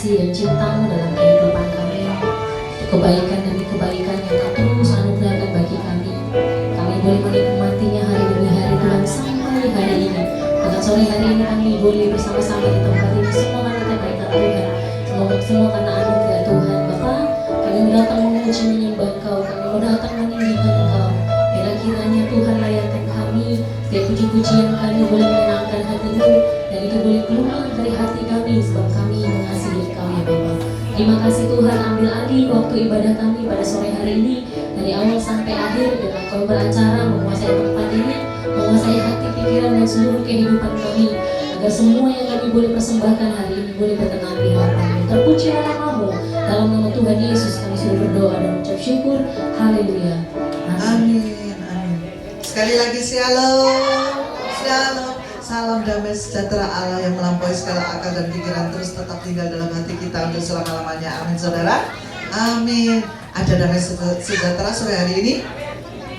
kasih dan cinta-Mu dalam kehidupan kami, untuk kebaikan demi kebaikan yang Kau terus anugerahkan bagi kami. Kami boleh menikmatinya hari demi hari Tuhan sampai hari ini. Bahkan sore hari ini kami boleh bersama-sama di tempat ini, semua karena kebaikan Tuhan, semua karena anugerah Tuhan. Bapa, kami datang memuji menyembah Engkau, kami datang meninggikan Engkau. Bila kiranya Tuhan layakkan kami, setiap puji-pujian kami boleh menyenangkan hati-Mu, dan itu boleh keluar dari hati kami sebab kami mengasihi Engkau ya Bapa. Terima kasih Tuhan, ambil alih waktu ibadah kami pada sore hari ini dari awal sampai akhir, dan Engkau beracara menguasai tempat ini, menguasai hati, pikiran dan seluruh kehidupan kami, agar semua yang kami boleh persembahkan hari ini boleh berkenan di hadapan-Mu. Terpujilah nama-Mu, dalam nama Tuhan Yesus kami sudah berdoa dan ucap syukur. Haleluya. Amin, amin. Sekali lagi shalom, shalom. Salam damai sejahtera Allah yang melampaui segala akal dan pikiran terus tetap tinggal dalam hati kita untuk selama-lamanya. Amin saudara. Amin. Ada damai sejahtera sore hari ini.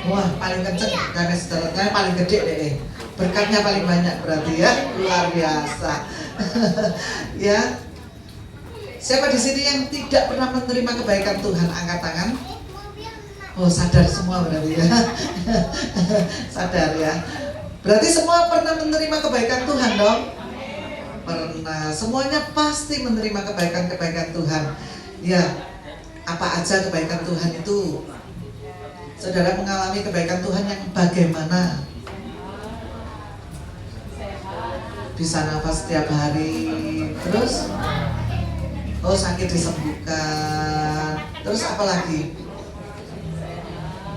Wah, paling kenceng damai sejahteranya, paling gede deh. Berkatnya paling banyak berarti ya. Luar biasa. Ya. Siapa di sini yang tidak pernah menerima kebaikan Tuhan? Angkat tangan. Oh, sadar semua berarti ya. Sadar ya. Berarti semua pernah menerima kebaikan Tuhan dong? Pernah. Semuanya pasti menerima kebaikan-kebaikan Tuhan. Ya, apa aja kebaikan Tuhan itu? Saudara mengalami kebaikan Tuhan yang bagaimana? Bisa nafas setiap hari. Terus? Oh, sakit disembuhkan. Terus apa lagi?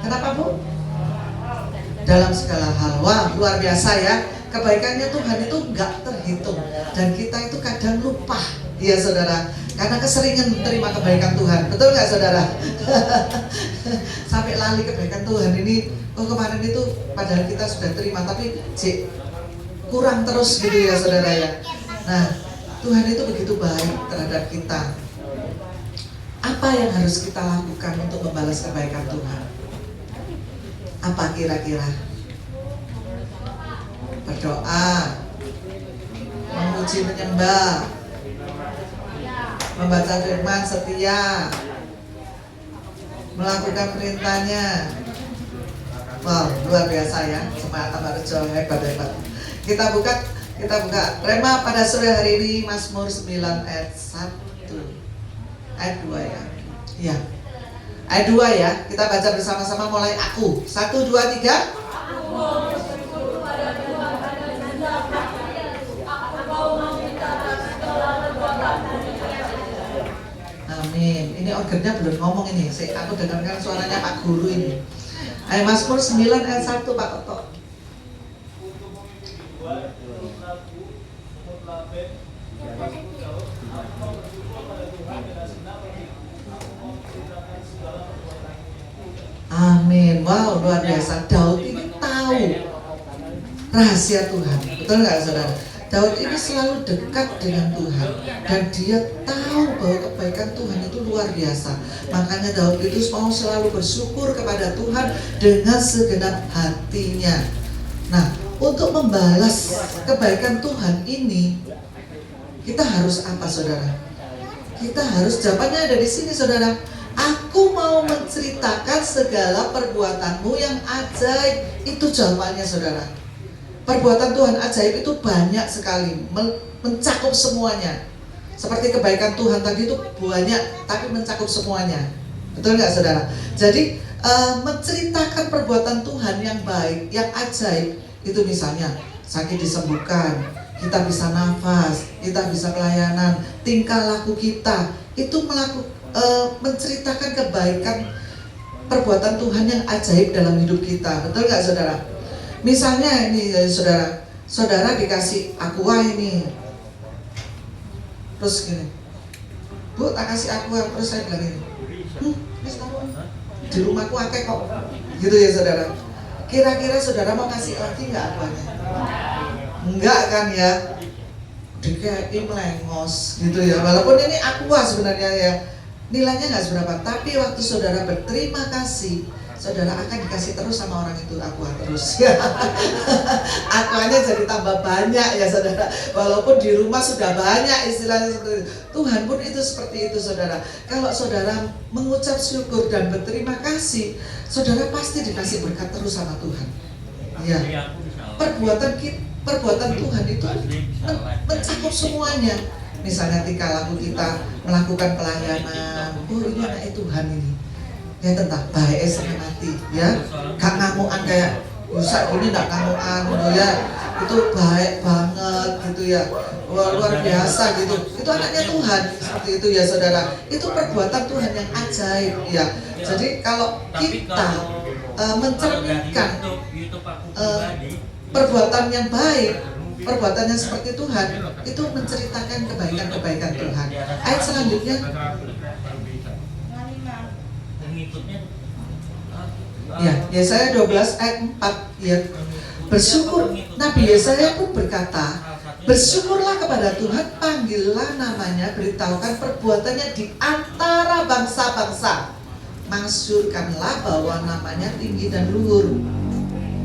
Kenapa Bu? Dalam segala hal. Wah, luar biasa ya. Kebaikannya Tuhan itu enggak terhitung. Dan kita itu kadang lupa. Iya saudara. Karena keseringan menerima kebaikan Tuhan. Betul nggak saudara? Sampai lali kebaikan Tuhan ini. Oh, kemarin itu padahal kita sudah terima, tapi kurang terus gitu ya saudara ya. Nah, Tuhan itu begitu baik terhadap kita. Apa yang harus kita lakukan untuk membalas kebaikan Tuhan? Apa kira-kira? Berdoa, memuji menyembah, membaca firman setia, melakukan perintahnya. Wow, luar biasa ya. Semangat tambah rejo, hebat-hebat. Kita buka Rema pada sore hari ini, Mazmur 9 ayat 1 ayat 2 ya. Iya. Ayat 2 ya, kita baca bersama-sama mulai aku. 1, 2, 3. Amin. Ini organnya belum ngomong ini. Aku dengarkan suaranya Pak Guru ini. Ayat Mazmur 9 ayat 1 Pak Toto. Amin. Wow, luar biasa. Daud ini tahu rahasia Tuhan. Betul nggak saudara? Daud ini selalu dekat dengan Tuhan, dan dia tahu bahwa kebaikan Tuhan itu luar biasa. Makanya Daud itu mau selalu bersyukur kepada Tuhan dengan segenap hatinya. Nah, untuk membalas kebaikan Tuhan ini, kita harus apa saudara? Kita harus, jawabannya ada di sini saudara. Aku mau menceritakan segala perbuatanmu yang ajaib. Itu jawabannya saudara. Perbuatan Tuhan ajaib itu banyak sekali, mencakup semuanya. Seperti kebaikan Tuhan tadi itu banyak, tapi mencakup semuanya. Betul nggak saudara? Jadi menceritakan perbuatan Tuhan yang baik, yang ajaib, itu misalnya sakit disembuhkan, kita bisa nafas, kita bisa pelayanan, tingkah laku kita itu menceritakan kebaikan perbuatan Tuhan yang ajaib dalam hidup kita. Betul nggak saudara? Misalnya ini saudara dikasih aqua ini, terus gini, Bu tak kasih aqua, terus saya bilang ini, di rumahku akeh kok, gitu ya saudara. Kira-kira saudara mau kasih lagi nggak aquanya? Enggak kan ya? Dikasih melengos gitu ya. Walaupun ini aqua sebenarnya ya nilainya nggak seberapa, tapi waktu saudara berterima kasih, saudara akan dikasih terus sama orang itu, aqua terus ya. Aquanya jadi tambah banyak ya saudara. Walaupun di rumah sudah banyak istilahnya seperti itu, Tuhan pun itu seperti itu saudara. Kalau saudara mengucap syukur dan berterima kasih, saudara pasti dikasih berkat terus sama Tuhan. Ya, perbuatan Tuhan itu mencakup semuanya. Misalnya tingkah laku kita melakukan pelayanan, oh ini anak Tuhan ini, ya tentang baik setengah mati, ya gak ngamuan kayak Yusak gini, gak ngamuan, ya itu baik banget gitu ya, luar biasa gitu. Itu anaknya Tuhan seperti itu ya saudara. Itu perbuatan Tuhan yang ajaib ya. Jadi kalau kita mencerminkan perbuatan yang baik, perbuatan yang seperti Tuhan, itu menceritakan kebaikan-kebaikan Tuhan. Ayat selanjutnya, ya, Yesaya 12 ayat 4 ya. Bersyukur, Nabi Yesaya pun berkata, bersyukurlah kepada Tuhan, panggillah namanya, beritahukan perbuatannya di antara bangsa-bangsa, masyurkanlah bahwa namanya tinggi dan luhur.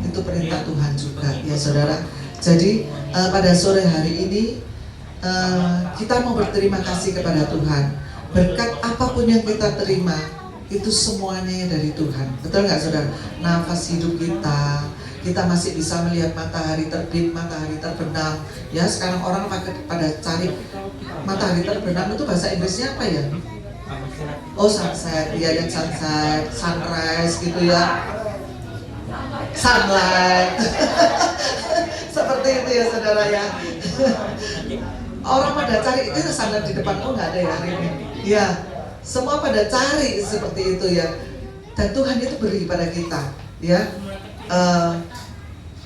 Itu perintah Tuhan juga ya saudara. Jadi pada sore hari ini kita mau berterima kasih kepada Tuhan. Berkat apapun yang kita terima itu semuanya dari Tuhan. Betul nggak saudara? Nafas hidup kita masih bisa melihat matahari terbit, matahari terbenam. Ya sekarang orang pada cari matahari terbenam, itu bahasa Inggrisnya apa ya? Oh sunset, ya dan sunset, sunrise gitu ya. Sunlight. Seperti itu ya saudara ya. Orang pada cari itu sunlight di depanku nggak ada ya hari ini. Ya, semua pada cari seperti itu ya. Dan Tuhan itu beri pada kita, ya.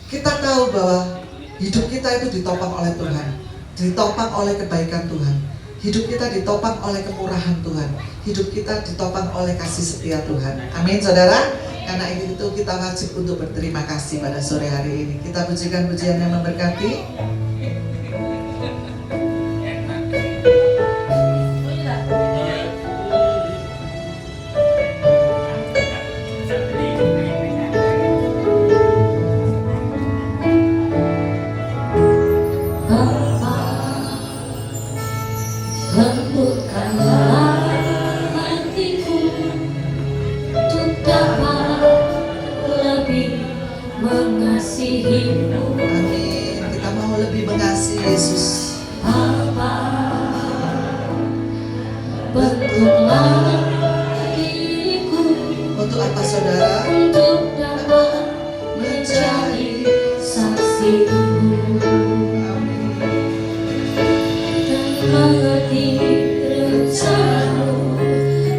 Kita tahu bahwa hidup kita itu ditopang oleh Tuhan, ditopang oleh kebaikan Tuhan. Hidup kita ditopang oleh kemurahan Tuhan. Hidup kita ditopang oleh kasih setia Tuhan. Amin saudara. Karena itu kita wajib untuk berterima kasih pada sore hari ini. Kita pujikan pujian yang memberkati. Amin. Kita mau lebih mengasihi Yesus. Bentuklah diriku. Untuk apa saudara? Untuk dapat menjadi saksi-Mu. Amin. Dan mengerti rencana-Mu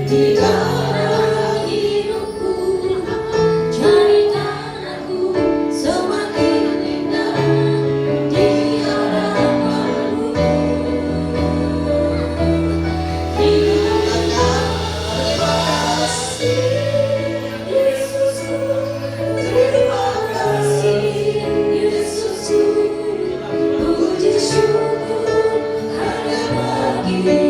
di dalam hidupku. Jadikan aku semakin indah di hadapan-Mu. Terima kasih Yesusku, terima kasih Yesusku, puji syukur hanya bagi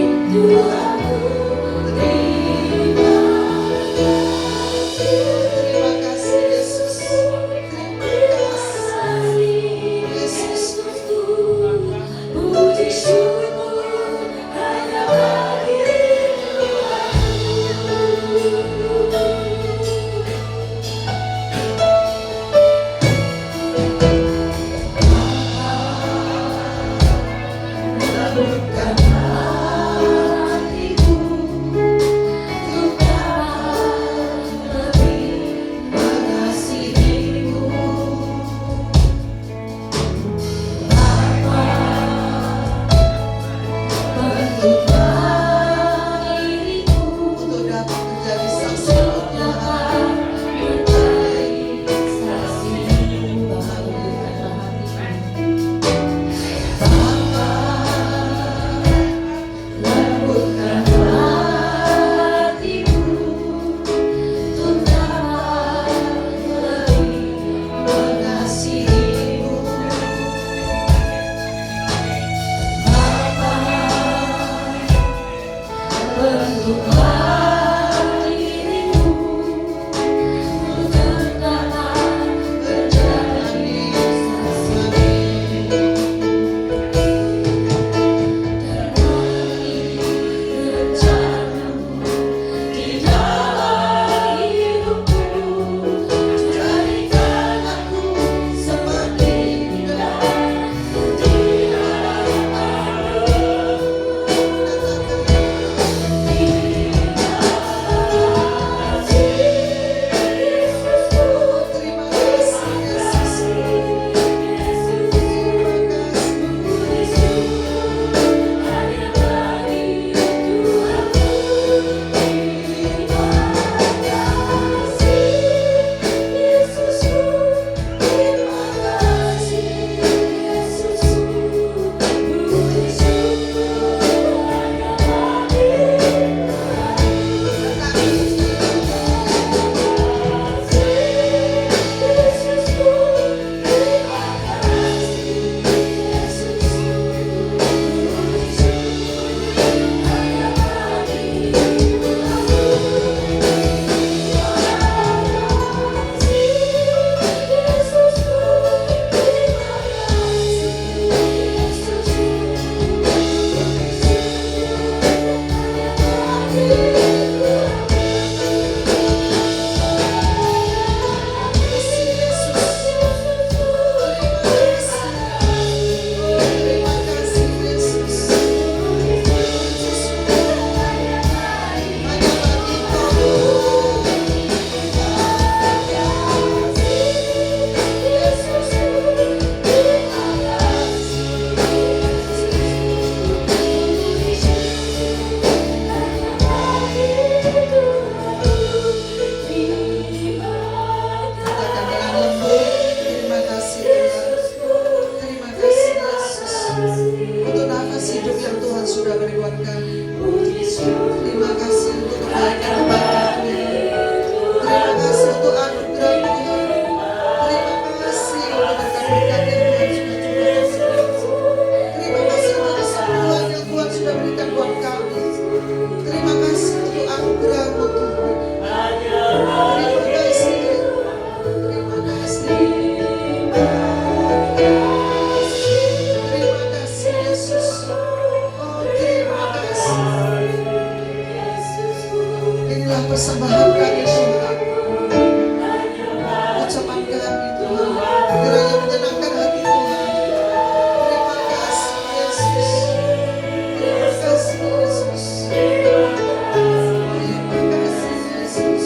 Tuhan kami. Terima kasih untuk kebaikan-kebaikan Tuhan. Terima kasih untuk anugerah Tuhan. Terima kasih untuk berkat-berkat yang Tuhan sudah curahkan. Terima kasih untuk kesembuhan yang Tuhan sudah berikan buat kami. Terima kasih untuk anugerah-Mu Tuhan. Terima kasih. Terima kasih. Terima kasih Yesus. Oh, terima kasih. Inilah persembahan kami Tuhan. Ucapan kami Tuhan. Kiranya menyenangkan hati Tuhan. Terima kasih Yesus. Terima kasih Yesus. Terima kasih Yesus.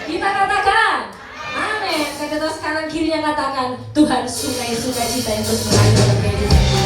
Kita katakan, amin. Kita sekarang kiri yang katakan, Tuhan sungai sukacita yang terus mengalir dalam kehidupan kita.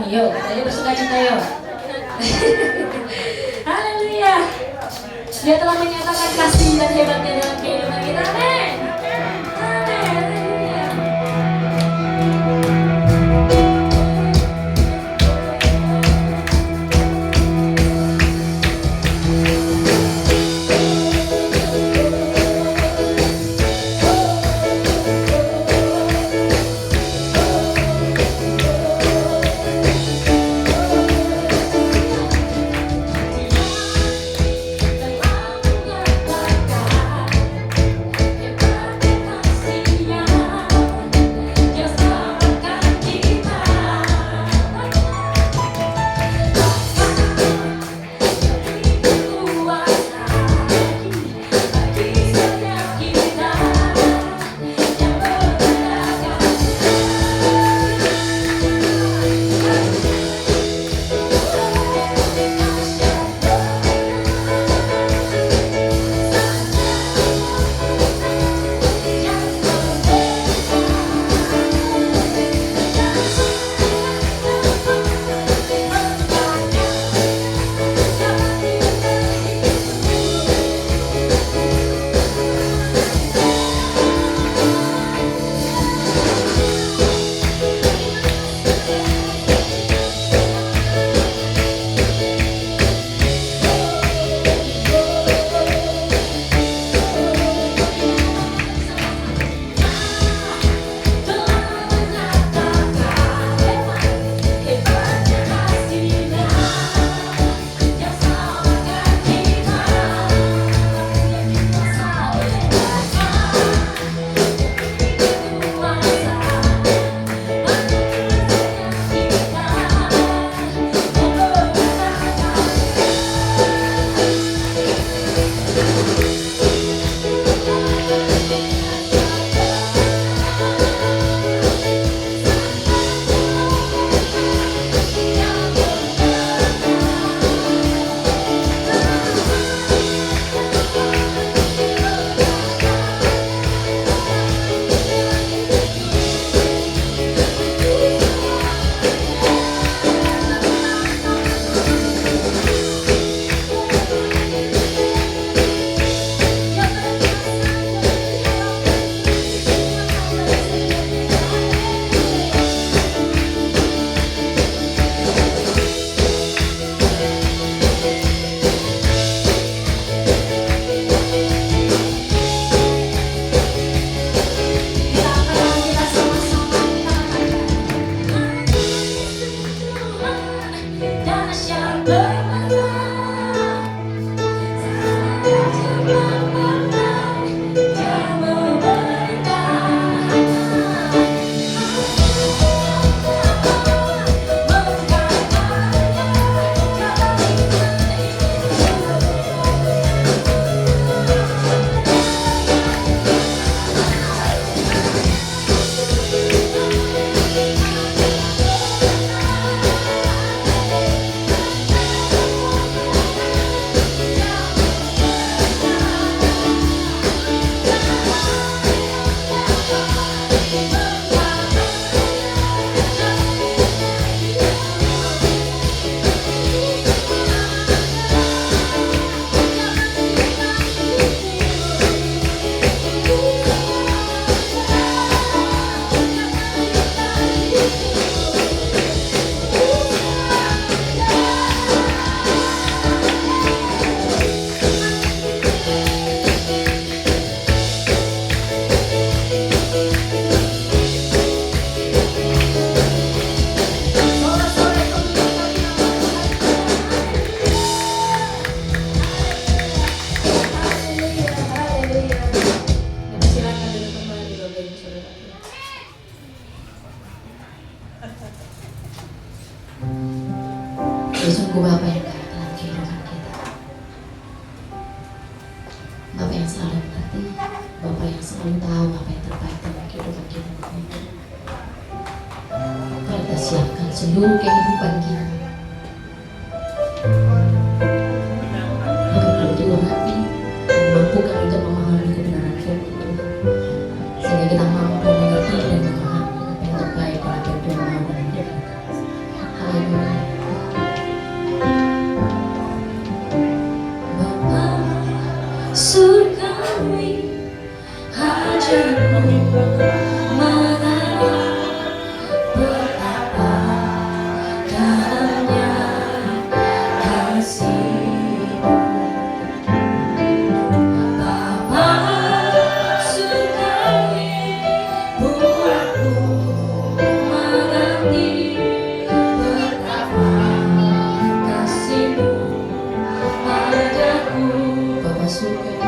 Yuk, kita bersuka cita yuk. Haleluya. Dia telah menyatakan kasih dan hebatnya dalam kehidupan kita. Amin. Haleluya. Bapak yang selalu mengerti, Bapak yang selalu tahu apa yang terbaik dalam kehidupan kita. Telah kita siapkan seluruh kehidupan kita agar menjadi rapi, mampukan untuk memahami kebenaran firman Tuhan, sehingga kita mampu mengerti dan memahami apa yang terbaik dalam kehidupan kita. Haleluya. Bapa surgawi, hajatmu mengalir betapa dalamnya kasih-Mu. Bapa surgawi, buatku mengerti betapa kasih-Mu padaku. Bapa surgawi,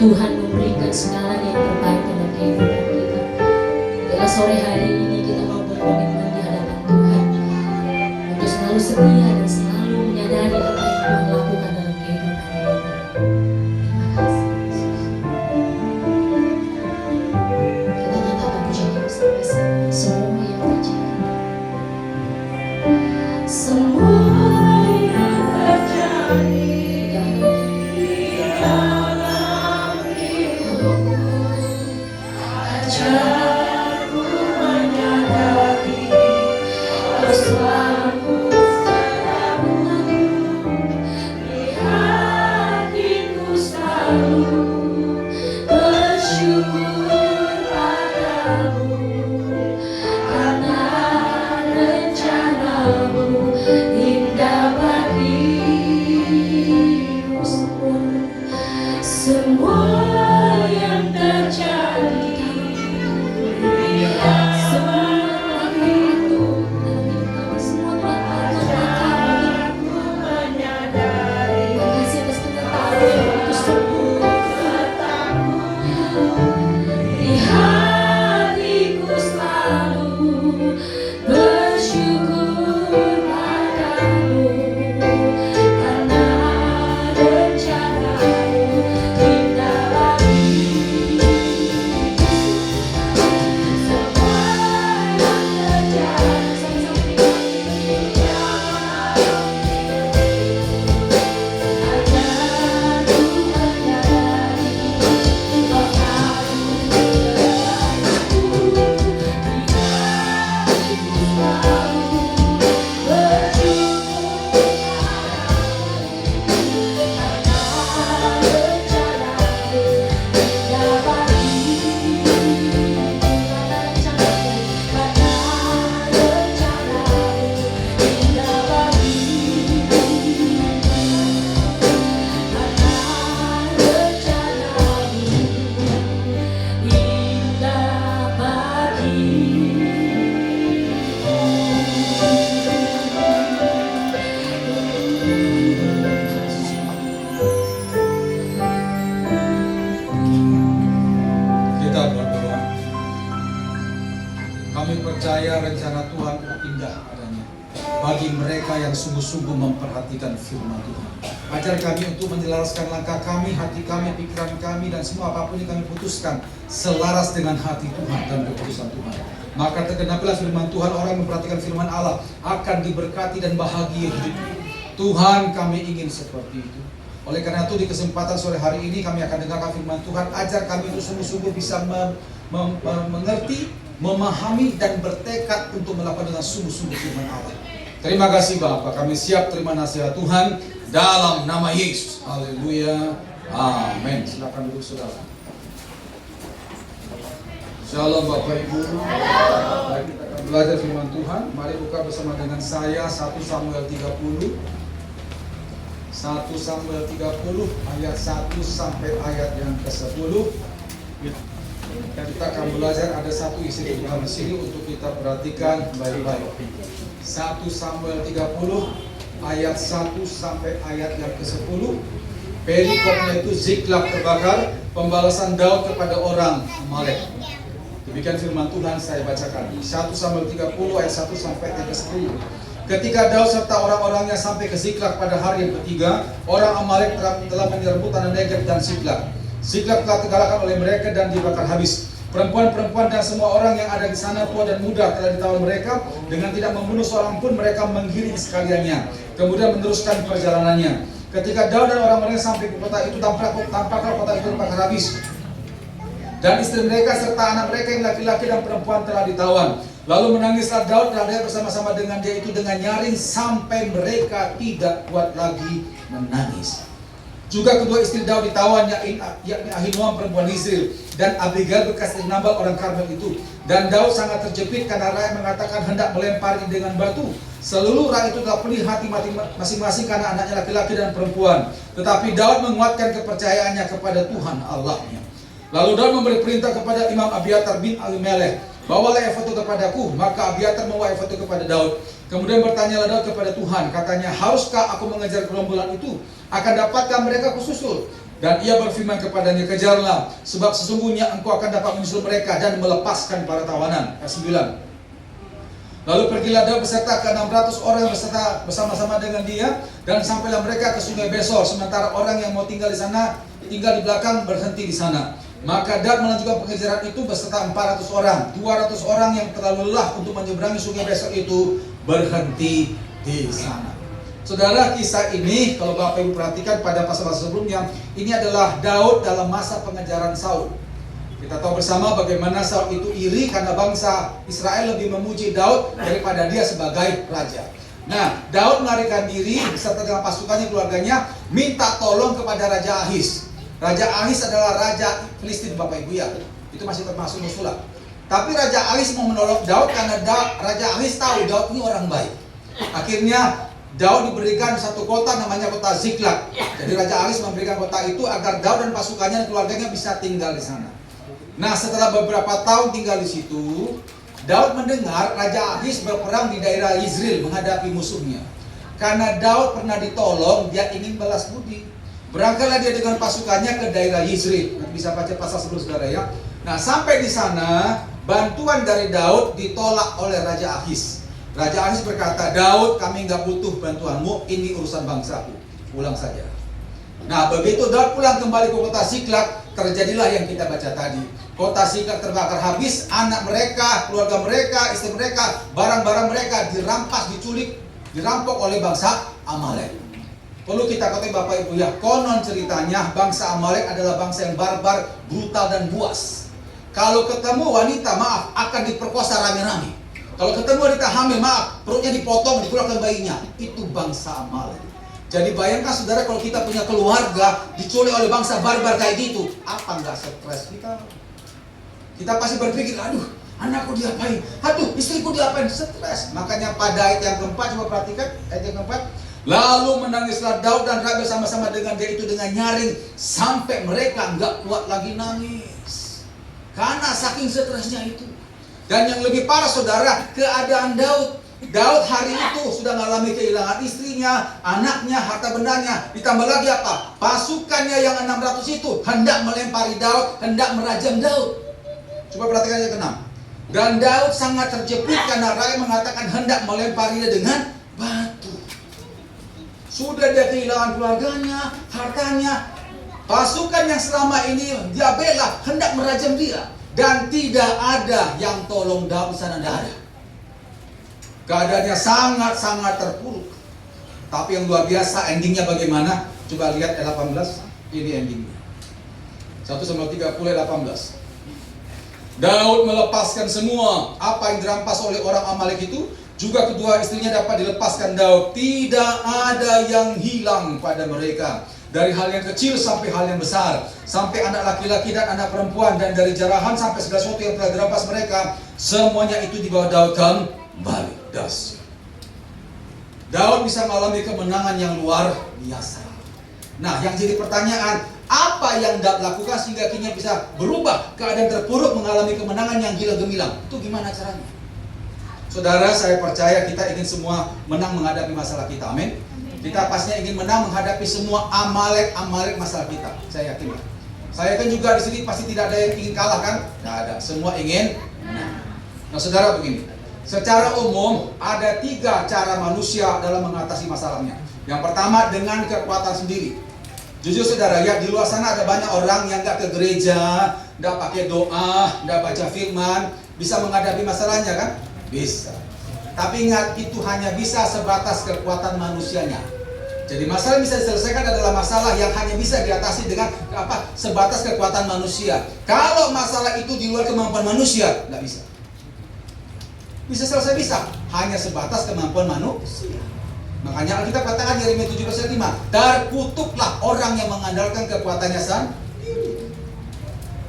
Tuhan memberikan segalanya yang terbaik dalam kehidupan kita. Biarlah sore hari ini kita mau berkomitmen di hadapan Tuhan untuk selalu setia dan selalu menyadari apa yang Tuhan lakukan dalam kehidupan kita. Terima kasih Yesus. Kita nyatakan pujian bersama-sama semua yang terjadi. Semua yang terjadi dalam hidupku, ajarku menyadari kau selalu bersamaku, di hatiku selalu bersyukur padamu, karena rencanamu indah bagiku. Semua yang terjadi, semua itu semua aku menyadari. Kasih atas pengetahuan itu semua di hatiku selalu bersyukur padamu, karena rencanamu indah bagiku. Semua yang terjadi, ajarku menyadari kau selalu bersamaku, di hatiku selalu bersyukur karena rencanamu indah bagiku. Karena rencanamu indah bagiku. Kita berdoa. Kami percaya rencana Tuhan indah adanya bagi mereka yang sungguh-sungguh memperhatikan firman Tuhan. Ajar kami untuk menyelaraskan langkah kami, hati kami, pikiran kami, dan semua apapun yang kami putuskan selaras dengan hati Tuhan dan keputusan Tuhan. Maka tergenapilah firman Tuhan, orang yang memperhatikan firman Allah akan diberkati dan bahagia hidupnya. Tuhan, kami ingin seperti itu. Oleh karena itu di kesempatan sore hari ini kami akan dengarkan firman Tuhan. Ajar kami untuk sungguh-sungguh bisa mengerti, memahami, dan bertekad untuk melakukan dengan sungguh-sungguh firman Allah. Terima kasih Bapa, kami siap terima nasihat Tuhan dalam nama Yesus. Haleluya. Amin. Silakan duduk saudara. Shalom Bapak Ibu. Mari kita akan belajar firman Tuhan. Mari buka bersama dengan saya 1 Samuel 30. 1 Samuel 30 ayat 1 sampai ayat yang ke-10. Kita akan belajar, ada satu isi di dalam sini untuk kita perhatikan baik-baik. 1 Samuel 30 ayat 1 sampai ayat yang ke-10. Perikopnya itu Ziklag terbakar, pembalasan Daud kepada orang Amalek. Demikian firman Tuhan, saya bacakan 1 Samuel 30 ayat 1 sampai ayat ke-10. Ketika Daud serta orang-orangnya sampai ke Ziklag pada hari yang ketiga, orang Amalek telah menyerbu tanah Negeb dan Ziklag. Ziklag telah dikalahkan oleh mereka dan dibakar habis. Perempuan-perempuan dan semua orang yang ada di sana, tua dan muda, telah ditawan mereka. Dengan tidak membunuh seorang pun, mereka menggiring sekaliannya, kemudian meneruskan perjalanannya. Ketika Daud dan orang-orangnya sampai ke kota itu, tampaklah kota itu terbakar habis, dan istri mereka serta anak mereka yang laki-laki dan perempuan telah ditawan. Lalu menangislah Daud dan dia bersama-sama dengan dia itu dengan nyaring sampai mereka tidak kuat lagi menangis. Juga kedua istri Daud ditawan, yakni Ahinoam perempuan Israel dan Abigail bekas istri Nabal orang Karmel itu. Dan Daud sangat terjepit karena rakyat mengatakan hendak melempari dengan batu. Seluruh rakyat itu telah pedih hati masing-masing karena anaknya laki-laki dan perempuan. Tetapi Daud menguatkan kepercayaannya kepada Tuhan Allahnya. Lalu Daud memberi perintah kepada Imam Abiatar bin Ahimelech, bawalah efod kepadaku. Maka Abiatar membawa efod kepada Daud. Kemudian bertanyalah Daud kepada Tuhan, katanya, haruskah aku mengejar gerombolan itu? Akan dapatkah mereka kususul? Dan ia berfirman kepadanya, kejarlah, sebab sesungguhnya engkau akan dapat menyusul mereka dan melepaskan para tawanan. Ayat 9. Lalu pergilah Daud beserta ke 600 orang yang beserta bersama-sama dengan dia, dan sampailah mereka ke sungai Besor, sementara orang yang mau tinggal di sana, tinggal di belakang, berhenti di sana. Maka Daud melanjutkan pengejaran itu beserta 400 orang. 200 orang yang terlalu lelah untuk menyeberangi sungai Besor itu berhenti di sana. Saudara, kisah ini kalau Bapak Ibu perhatikan pada pasal-pasal sebelumnya, ini adalah Daud dalam masa pengejaran Saul. Kita tahu bersama bagaimana Saul itu iri karena bangsa Israel lebih memuji Daud daripada dia sebagai raja. Nah, Daud melarikan diri beserta dengan pasukannya, keluarganya, minta tolong kepada Raja Ahis. Raja Ahis adalah raja Filistin, Bapak Ibu ya. Itu masih termasuk musulah. Tapi Raja Ahis mau menolong Daud karena Raja Ahis tahu Daud ini orang baik. Akhirnya Daud diberikan satu kota namanya kota Ziklag. Jadi Raja Ahis memberikan kota itu agar Daud dan pasukannya dan keluarganya bisa tinggal di sana. Nah, setelah beberapa tahun tinggal di situ, Daud mendengar Raja Ahis berperang di daerah Yizril menghadapi musuhnya. Karena Daud pernah ditolong, dia ingin balas budi. Berangkatlah dia dengan pasukannya ke daerah Yizril. Nanti bisa baca pasal sebelum saudara ya. Nah, sampai di sana, bantuan dari Daud ditolak oleh Raja Ahis. Raja Ahis berkata, Daud, kami nggak butuh bantuanmu, ini urusan bangsaku, pulang saja. Nah, begitu Daud pulang kembali ke kota Ziklag, terjadilah yang kita baca tadi. Kota Ziklag terbakar habis, anak mereka, keluarga mereka, istri mereka, barang-barang mereka dirampas, diculik, dirampok oleh bangsa Amalek. Perlu kita ketahui Bapak Ibu ya, konon ceritanya bangsa Amalek adalah bangsa yang barbar, brutal dan buas. Kalau ketemu wanita, maaf, akan diperkosa rame-rame. Kalau ketemu wanita hamil, maaf, perutnya dipotong, dikeluarkan bayinya. Itu bangsa Amalek. Jadi bayangkan saudara, kalau kita punya keluarga diculik oleh bangsa barbar kayak gitu, apa nggak stres kita? Kita pasti berpikir, aduh, anakku diapain? Aduh, istriku diapain? Stres. Makanya pada ayat yang keempat, coba perhatikan ayat yang keempat. Lalu menangislah Daud dan Rabi bersama-sama dengan dia itu dengan nyaring, sampai mereka nggak kuat lagi nangis karena saking stresnya itu. Dan yang lebih parah saudara, keadaan Daud. Daud hari itu sudah mengalami kehilangan istrinya, anaknya, harta bendanya. Ditambah lagi apa? Pasukannya yang 600 itu hendak melempari Daud, hendak merajam Daud. Coba perhatikan yang ke-6. Dan Daud sangat terjepit karena rakyat mengatakan hendak melemparinya dengan batu. Sudah dia kehilangan keluarganya, hartanya. Pasukan yang selama ini dia bela hendak merajam dia. Dan tidak ada yang tolong Daud di sana, tidak ada. Keadaannya sangat-sangat terpuruk. Tapi yang luar biasa, endingnya bagaimana? Coba lihat ayat 18. Ini endingnya. 1 Samuel 30 ayat 18. Daud melepaskan semua apa yang dirampas oleh orang Amalek itu. Juga kedua istrinya dapat dilepaskan Daud. Tidak ada yang hilang pada mereka. Dari hal yang kecil sampai hal yang besar, sampai anak laki-laki dan anak perempuan, dan dari jarahan sampai segala sesuatu yang telah dirampas mereka, semuanya itu dibawa Daud kembali. Daud bisa mengalami kemenangan yang luar biasa. Nah, yang jadi pertanyaan, apa yang Daud lakukan sehingga akhirnya bisa berubah keadaan terpuruk mengalami kemenangan yang gila gemilang? Itu gimana caranya? Saudara, saya percaya kita ingin semua menang menghadapi masalah kita, amin. Kita pastinya ingin menang menghadapi semua Amalek masalah kita. Saya yakin. Saya kan juga di sini pasti tidak ada yang ingin kalah kan? Tidak ada. Semua ingin menang. Nah, saudara begini. Secara umum ada 3 cara manusia dalam mengatasi masalahnya. Yang pertama dengan kekuatan sendiri. Jujur saudara ya, di luar sana ada banyak orang yang nggak ke gereja, nggak pakai doa, nggak baca firman, bisa menghadapi masalahnya kan? Bisa. Tapi ingat, itu hanya bisa sebatas kekuatan manusianya. Jadi masalah yang bisa diselesaikan adalah masalah yang hanya bisa diatasi dengan sebatas kekuatan manusia. Kalau masalah itu di luar kemampuan manusia, nggak bisa. Bisa selesai bisa, hanya sebatas kemampuan manusia. Makanya Alkitab katakan Yeremia 7:5, terkutuklah orang yang mengandalkan kekuatannya sendiri.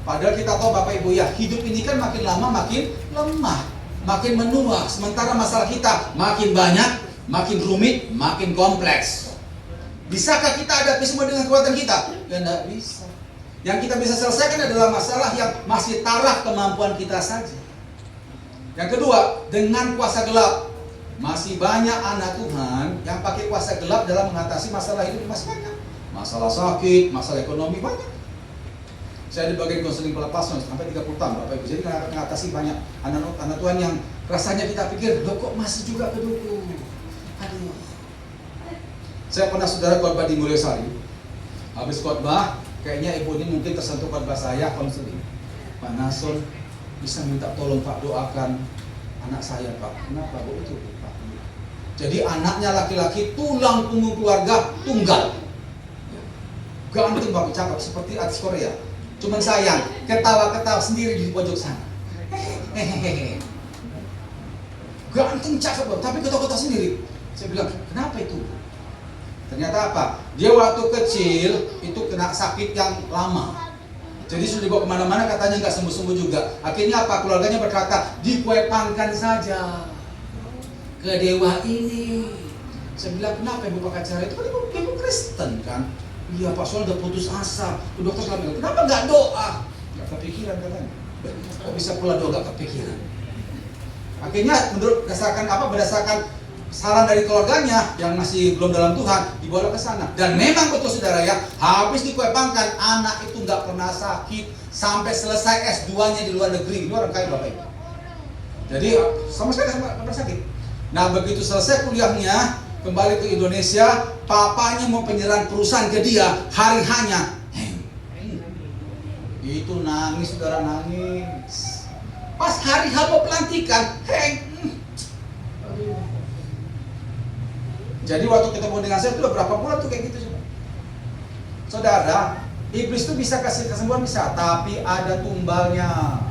Padahal kita tahu Bapak Ibu ya, hidup ini kan makin lama makin lemah, makin menua, sementara masalah kita makin banyak, makin rumit, makin kompleks. Bisakah kita hadapi semua dengan kekuatan kita? Ya tidak bisa. Yang kita bisa selesaikan adalah masalah yang masih taraf kemampuan kita saja. Yang kedua, dengan kuasa gelap. Masih banyak anak Tuhan yang pakai kuasa gelap dalam mengatasi masalah hidup, masih banyak. Masalah sakit, masalah ekonomi banyak. Saya di bagian konseling pelepasan sampai 30 tahun Bapak Ibu. Jadi mengatasi banyak anak Tuhan yang rasanya kita pikir, loh kok masih juga kedukung. Aduh. Saya pernah saudara khotbah di Mulyasari. Habis khotbah, kayaknya ibu ini mungkin tersentuh khotbah saya konseling. Pak Nason bisa minta tolong Pak doakan anak saya Pak. Kenapa Bu? Itu Pak. Jadi anaknya laki-laki, tulang punggung keluarga tunggal. Ganteng Bapak, cakep seperti artis Korea. Cuman sayang, ketawa-ketawa sendiri di pojok sana. Hehehe. Ganteng cakep Bapak, tapi ketawa-ketawa sendiri. Saya bilang, kenapa itu? Ternyata apa? Dia waktu kecil itu kena sakit yang lama. Jadi sudah dibawa kemana-mana katanya nggak sembuh-sembuh juga. Akhirnya apa? Keluarganya berkata, dikuepangkan saja ke dewa ini. Saya bilang, kenapa Ibu pakai cara itu? Kan ibu Kristen kan? Iya Pak, soalnya udah putus asa. Dokter selalu bilang, kenapa nggak doa? Nggak kepikiran katanya. Kok bisa pula doa nggak kepikiran? Akhirnya menurut berdasarkan saran dari keluarganya yang masih belum dalam Tuhan, dibawa ke sana. Dan memang betul saudara ya, habis dikuepangkan, anak itu nggak pernah sakit sampai selesai S2-nya di luar negeri. Ini orang kaya Bapak Ibu. Jadi sama sekali nggak pernah sakit. Nah begitu selesai kuliahnya, kembali ke Indonesia, papanya mau penyerahan perusahaan ke dia, hari hanya itu nangis, saudara nangis. Pas hari haba pelantikan, Jadi waktu ketemu dengan saya itu udah berapa bulan tuh kayak gitu coba. Saudara, iblis tuh bisa kasih kesembuhan bisa, tapi ada tumbalnya.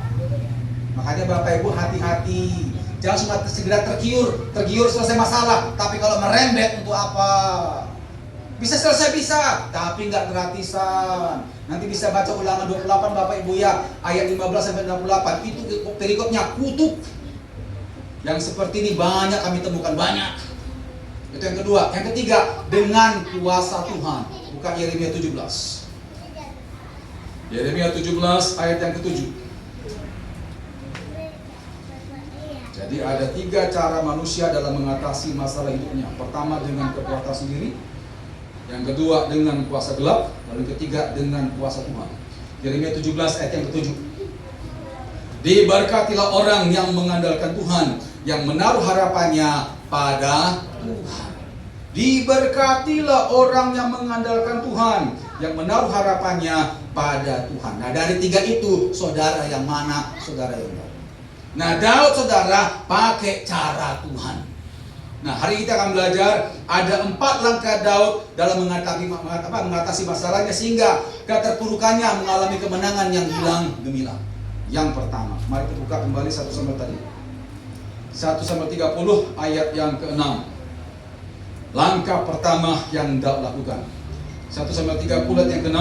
Makanya Bapak Ibu hati-hati. Jangan cuma segera tergiur selesai masalah, tapi kalau merembet untuk apa? Bisa selesai bisa, tapi nggak gratisan. Nanti bisa baca Ulangan 28 Bapak Ibu ya, ayat 15 sampai 68. Itu perikopnya kutuk. Yang seperti ini banyak kami temukan banyak. Itu yang kedua. Yang ketiga, dengan kuasa Tuhan. Buka Yeremia 17. Yeremia 17 ayat yang ke-7. Jadi ada 3 cara manusia dalam mengatasi masalah hidupnya. Pertama dengan kekuatan sendiri, yang kedua dengan kuasa gelap, lalu yang ketiga dengan kuasa Tuhan. Yeremia 17 ayat yang ke-7. Diberkatilah orang yang mengandalkan Tuhan, yang menaruh harapannya pada Tuhan. Diberkatilah orang yang mengandalkan Tuhan, yang menaruh harapannya pada Tuhan. Nah dari 3 itu, saudara yang mana saudara yang tahu? Nah Daud saudara pakai cara Tuhan. Nah hari kita akan belajar ada 4 langkah Daud dalam mengatasi masalahnya sehingga keterpurukannya mengalami kemenangan yang hilang gemilang. Yang pertama, mari kita buka kembali 1 Samuel tadi. 1 Samuel 30 ayat yang ke-6. Langkah pertama yang Daud lakukan. 1 Samuel 30 ayat yang ke-6.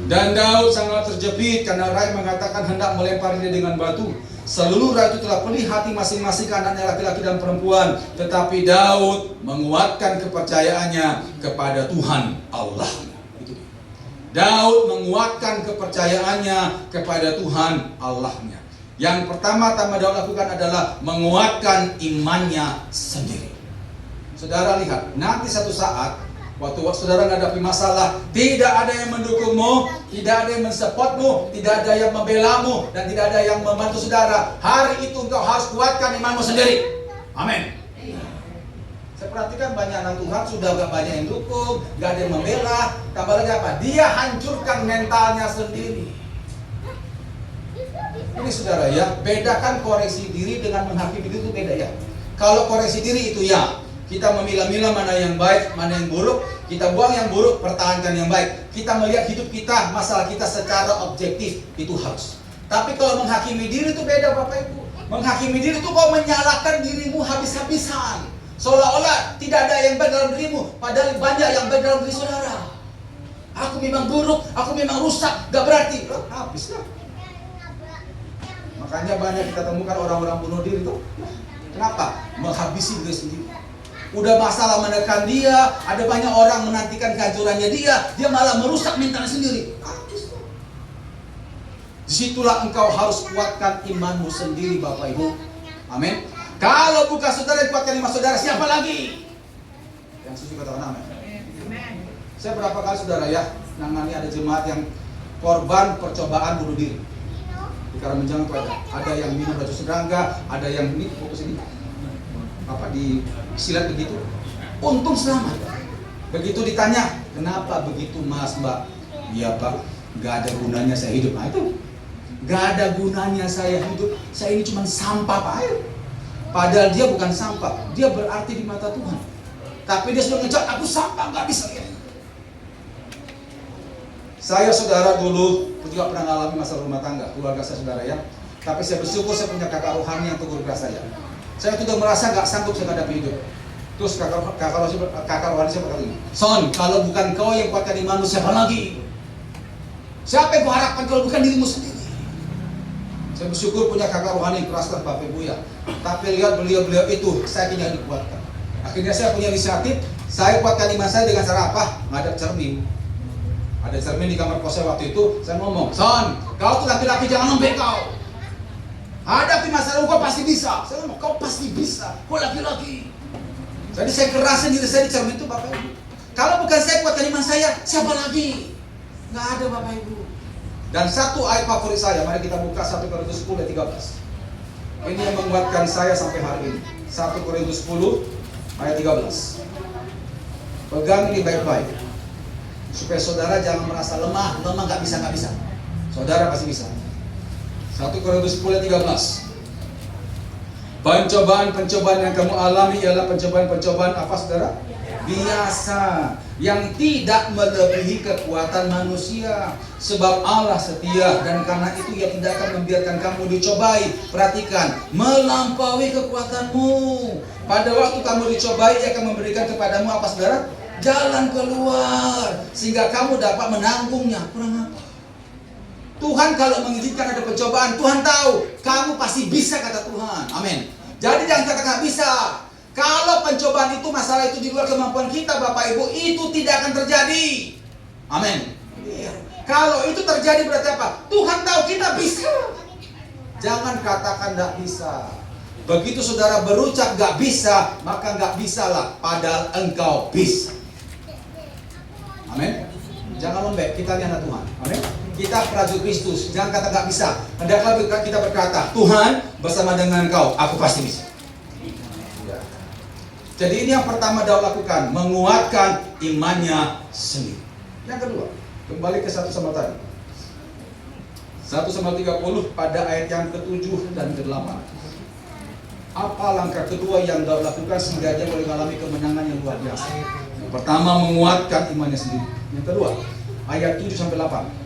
Dan Daud sangat terjepit karena rakyat mengatakan hendak melempari dia dengan batu. Seluruh rakyat itu telah pelih hati masing-masing anaknya laki-laki dan perempuan. Tetapi Daud menguatkan kepercayaannya kepada Tuhan Allah. Daud menguatkan kepercayaannya kepada Tuhan Allahnya. Yang pertama-tama Daud lakukan adalah menguatkan imannya sendiri. Saudara lihat, nanti satu saat waktu saudara menghadapi masalah, tidak ada yang mendukungmu, tidak ada yang mensupportmu, tidak ada yang membelamu, dan tidak ada yang membantu saudara. Hari itu engkau harus kuatkan imanmu sendiri. Amin. Saya perhatikan banyak anak Tuhan sudah gak banyak yang dukung, gak ada yang membela, tambah lagi apa? Dia hancurkan mentalnya sendiri. Ini saudara ya, bedakan koreksi diri dengan menghakimi diri itu beda ya. Kalau koreksi diri itu ya, kita memilah-milah mana yang baik, mana yang buruk, kita buang yang buruk, pertahankan yang baik. Kita melihat hidup kita, masalah kita secara objektif, itu harus. Tapi kalau menghakimi diri itu beda Bapak Ibu. Menghakimi diri itu kau menyalahkan dirimu habis-habisan. Seolah-olah tidak ada yang baik dalam dirimu, padahal banyak yang baik dalam diri saudara. Aku memang buruk, aku memang rusak, gak berarti. Habis lah. Makanya banyak kita temukan orang-orang bunuh diri itu. Kenapa? Menghabisi diri sendiri. Udah masalah menekan dia, ada banyak orang menantikan kehancurannya dia malah merusak mentalnya sendiri. Habis lah. Disitulah engkau harus kuatkan imanmu sendiri Bapak Ibu. Amin. Kalau bukan saudara yang kuatkan iman saudara, siapa lagi? Yang setuju katakan amin. Saya berapa kali saudara ya nangani ada jemaat yang korban percobaan bunuh diri. Di Karamenjangan itu ada yang minum racun serangga, ada yang ini fokus ini apa di silat begitu. Untung selamat. Begitu ditanya, kenapa begitu mas mbak? Iya pak, nggak ada gunanya saya hidup. Nah itu, nggak ada gunanya saya hidup. Saya ini cuma sampah pak. Padahal dia bukan sampah, dia berarti di mata Tuhan. Tapi dia sudah ngejar, aku sampah, nggak bisa ya. Saya saudara dulu juga pernah mengalami masalah rumah tangga, keluarga saya saudara ya. Tapi saya bersyukur saya punya kakak rohani yang tegur keras saya. Saya sudah merasa nggak sanggup saya hadapi hidup. Terus kakak rohani saya berkata ini, Son, kalau bukan kau yang kuatkan imanmu, siapa lagi? Siapa yang kau harapkan kalau bukan dirimu sendiri? Saya bersyukur punya kakak rohani keras dan Bapak Ibu ya. Tapi lihat beliau itu, saya kira dikuatkan. Akhirnya saya punya inisiatif, saya kuatkan iman saya dengan cara apa? Ngadap cermin. Ada cermin di kamar kos saya waktu itu, saya ngomong, Son, kau tuh laki-laki jangan lembek kau. Hadapi masalah kau pasti bisa. Saya ngomong, kau pasti bisa, kau laki-laki. Jadi saya kerasin diri saya di cermin itu Bapak Ibu. Kalau bukan saya kuatkan iman saya, siapa lagi? Nggak ada Bapak Ibu. Dan satu ayat favorit saya, mari kita buka 1 Korintus 10 ayat 13. Ini yang menguatkan saya sampai hari ini. 1 Korintus 10 ayat 13. Pegang ini baik-baik. Supaya saudara jangan merasa lemah nggak bisa. Saudara pasti bisa. 1 Korintus 10 ayat 13. Pencobaan yang kamu alami ialah pencobaan apa saudara? Biasa, yang tidak melebihi kekuatan manusia. Sebab Allah setia dan karena itu Ia tidak akan membiarkan kamu dicobai. Perhatikan, melampaui kekuatanmu. Pada waktu kamu dicobai, Ia akan memberikan kepadamu apa saudara? Jalan keluar sehingga kamu dapat menanggungnya. Kurang apa? Tuhan kalau mengizinkan ada pencobaan, Tuhan tahu kamu pasti bisa, kata Tuhan. Amin. Jadi jangan kata nggak bisa. Kalau pencobaan itu masalah itu di luar kemampuan kita, Bapak Ibu, itu tidak akan terjadi. Amin. Kalau itu terjadi berarti apa? Tuhan tahu kita bisa. Jangan katakan nggak bisa. Begitu saudara berucap nggak bisa, maka nggak bisalah. Padahal engkau bisa. Amin. Jangan lembek, kita lihat Tuhan. Amin. Kita prajurit Kristus, jangan kata nggak bisa. Hendaklah kita berkata, Tuhan bersama dengan Engkau, aku pasti bisa. Ya. Jadi ini yang pertama Daud lakukan, menguatkan imannya sendiri. Yang kedua, kembali ke 1 Samuel tadi. 1 Samuel 30 pada ayat yang ke-7 dan ke-8. Apa langkah kedua yang Daud lakukan sehingga dia boleh mengalami kemenangan yang luar biasa? Yang pertama, menguatkan imannya sendiri. Yang kedua, ayat 7 sampai 8.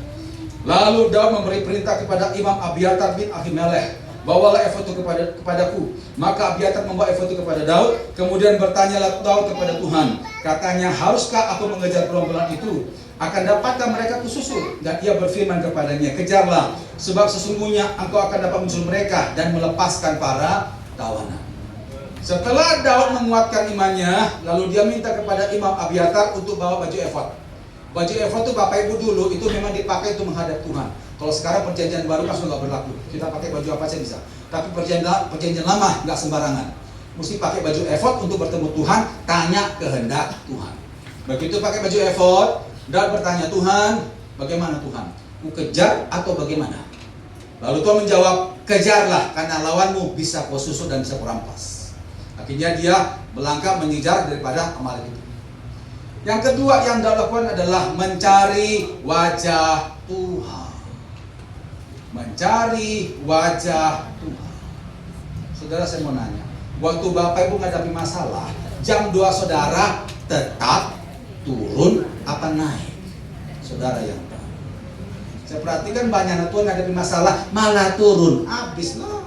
Lalu Daud memberi perintah kepada Imam Abiatar bin Ahimelech, bawalah efod itu kepadaku. Maka Abiatar membawa efod itu kepada Daud. Kemudian bertanyalah Daud kepada Tuhan. Katanya, haruskah aku mengejar perombakan itu? Akan dapatkah mereka kususul? Dan ia berfirman kepadanya, kejarlah, sebab sesungguhnya engkau akan dapat menyusul mereka dan melepaskan para tawanan. Setelah Daud menguatkan imannya, lalu dia minta kepada Imam Abiatar untuk bawa baju efod. Baju efod itu Bapak Ibu dulu itu memang dipakai untuk menghadap Tuhan. Kalau sekarang perjanjian baru kan sudah nggak berlaku. Kita pakai baju apa saja bisa. Tapi perjanjian lama nggak sembarangan. Mesti pakai baju efod untuk bertemu Tuhan, tanya kehendak Tuhan. Begitu pakai baju efod, Daud bertanya, Tuhan, bagaimana Tuhan? Ku kejar atau bagaimana? Lalu Tuhan menjawab, kejarlah karena lawanmu bisa kau susul dan bisa kau rampas. Akhirnya dia melangkah mengejar daripada Amalek itu. Yang kedua yang Daud lakukan adalah mencari wajah Tuhan. Mencari wajah Tuhan. Saudara, saya mau nanya, waktu Bapak Ibu menghadapi masalah, jam 2 saudara tetap turun apa naik? Saudara yang tahu. Saya perhatikan banyak Tuhan menghadapi masalah malah turun, habis lah.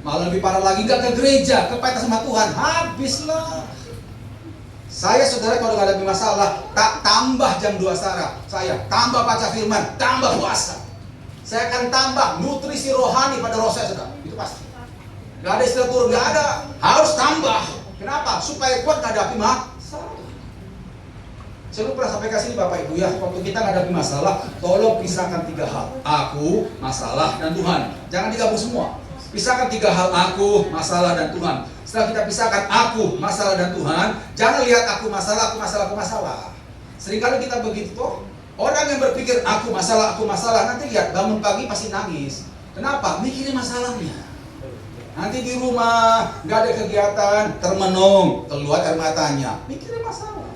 Malah lebih parah lagi, gak ke gereja, kepahitan sama Tuhan, habis lah. Saya saudara kalau menghadapi masalah, tak tambah jam 2 saya tambah baca firman, tambah puasa. Saya akan tambah nutrisi rohani pada roh saya, saudara. Itu pasti. Gak ada istilah turun, gak ada. Harus tambah. Kenapa? Supaya kuat menghadapi masalah. Saya pernah sampaikan sini Bapak Ibu ya, waktu kita menghadapi masalah, tolong pisahkan 3 hal. Aku, masalah, dan Tuhan. Jangan digabung semua. Pisahkan 3 hal, aku, masalah, dan Tuhan. Setelah kita pisahkan aku, masalah, dan Tuhan, jangan lihat aku masalah, aku masalah, aku masalah. Seringkali kita begitu toh. Orang yang berpikir aku masalah, nanti lihat bangun pagi pasti nangis. Kenapa? Mikirin masalahnya. Nanti di rumah nggak ada kegiatan, termenung, keluar air matanya, mikirin masalah.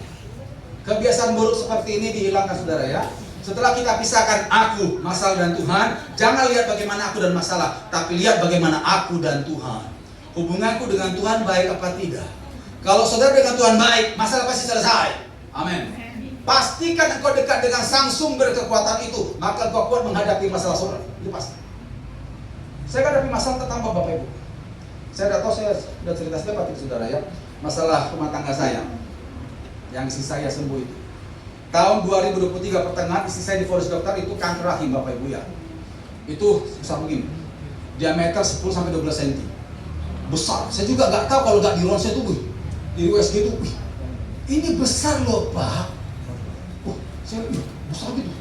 Kebiasaan buruk seperti ini dihilangkan saudara ya. Setelah kita pisahkan aku, masalah, dan Tuhan, jangan lihat bagaimana aku dan masalah, tapi lihat bagaimana aku dan Tuhan. Hubunganku dengan Tuhan baik apa tidak? Kalau saudara dengan Tuhan baik, masalah pasti selesai. Amin. Pastikan engkau dekat dengan sang sumber kekuatan itu, maka engkau kuat menghadapi masalah saudara. Itu pasti. Saya hadapi masalah tertambah Bapak Ibu. Saya tidak tahu, saya sudah cerita sedikit ke saudara ya. Masalah rumah tangga saya, yang istri saya sembuh itu. Tahun 2023 pertengahan istri saya divonis dokter itu kanker rahim Bapak Ibu ya. Itu besar begini, diameter 10-12 cm. Besar. Saya juga nggak tahu kalau nggak di ronsen itu, di USG itu, ini besar loh Pak. Saya besar gitu.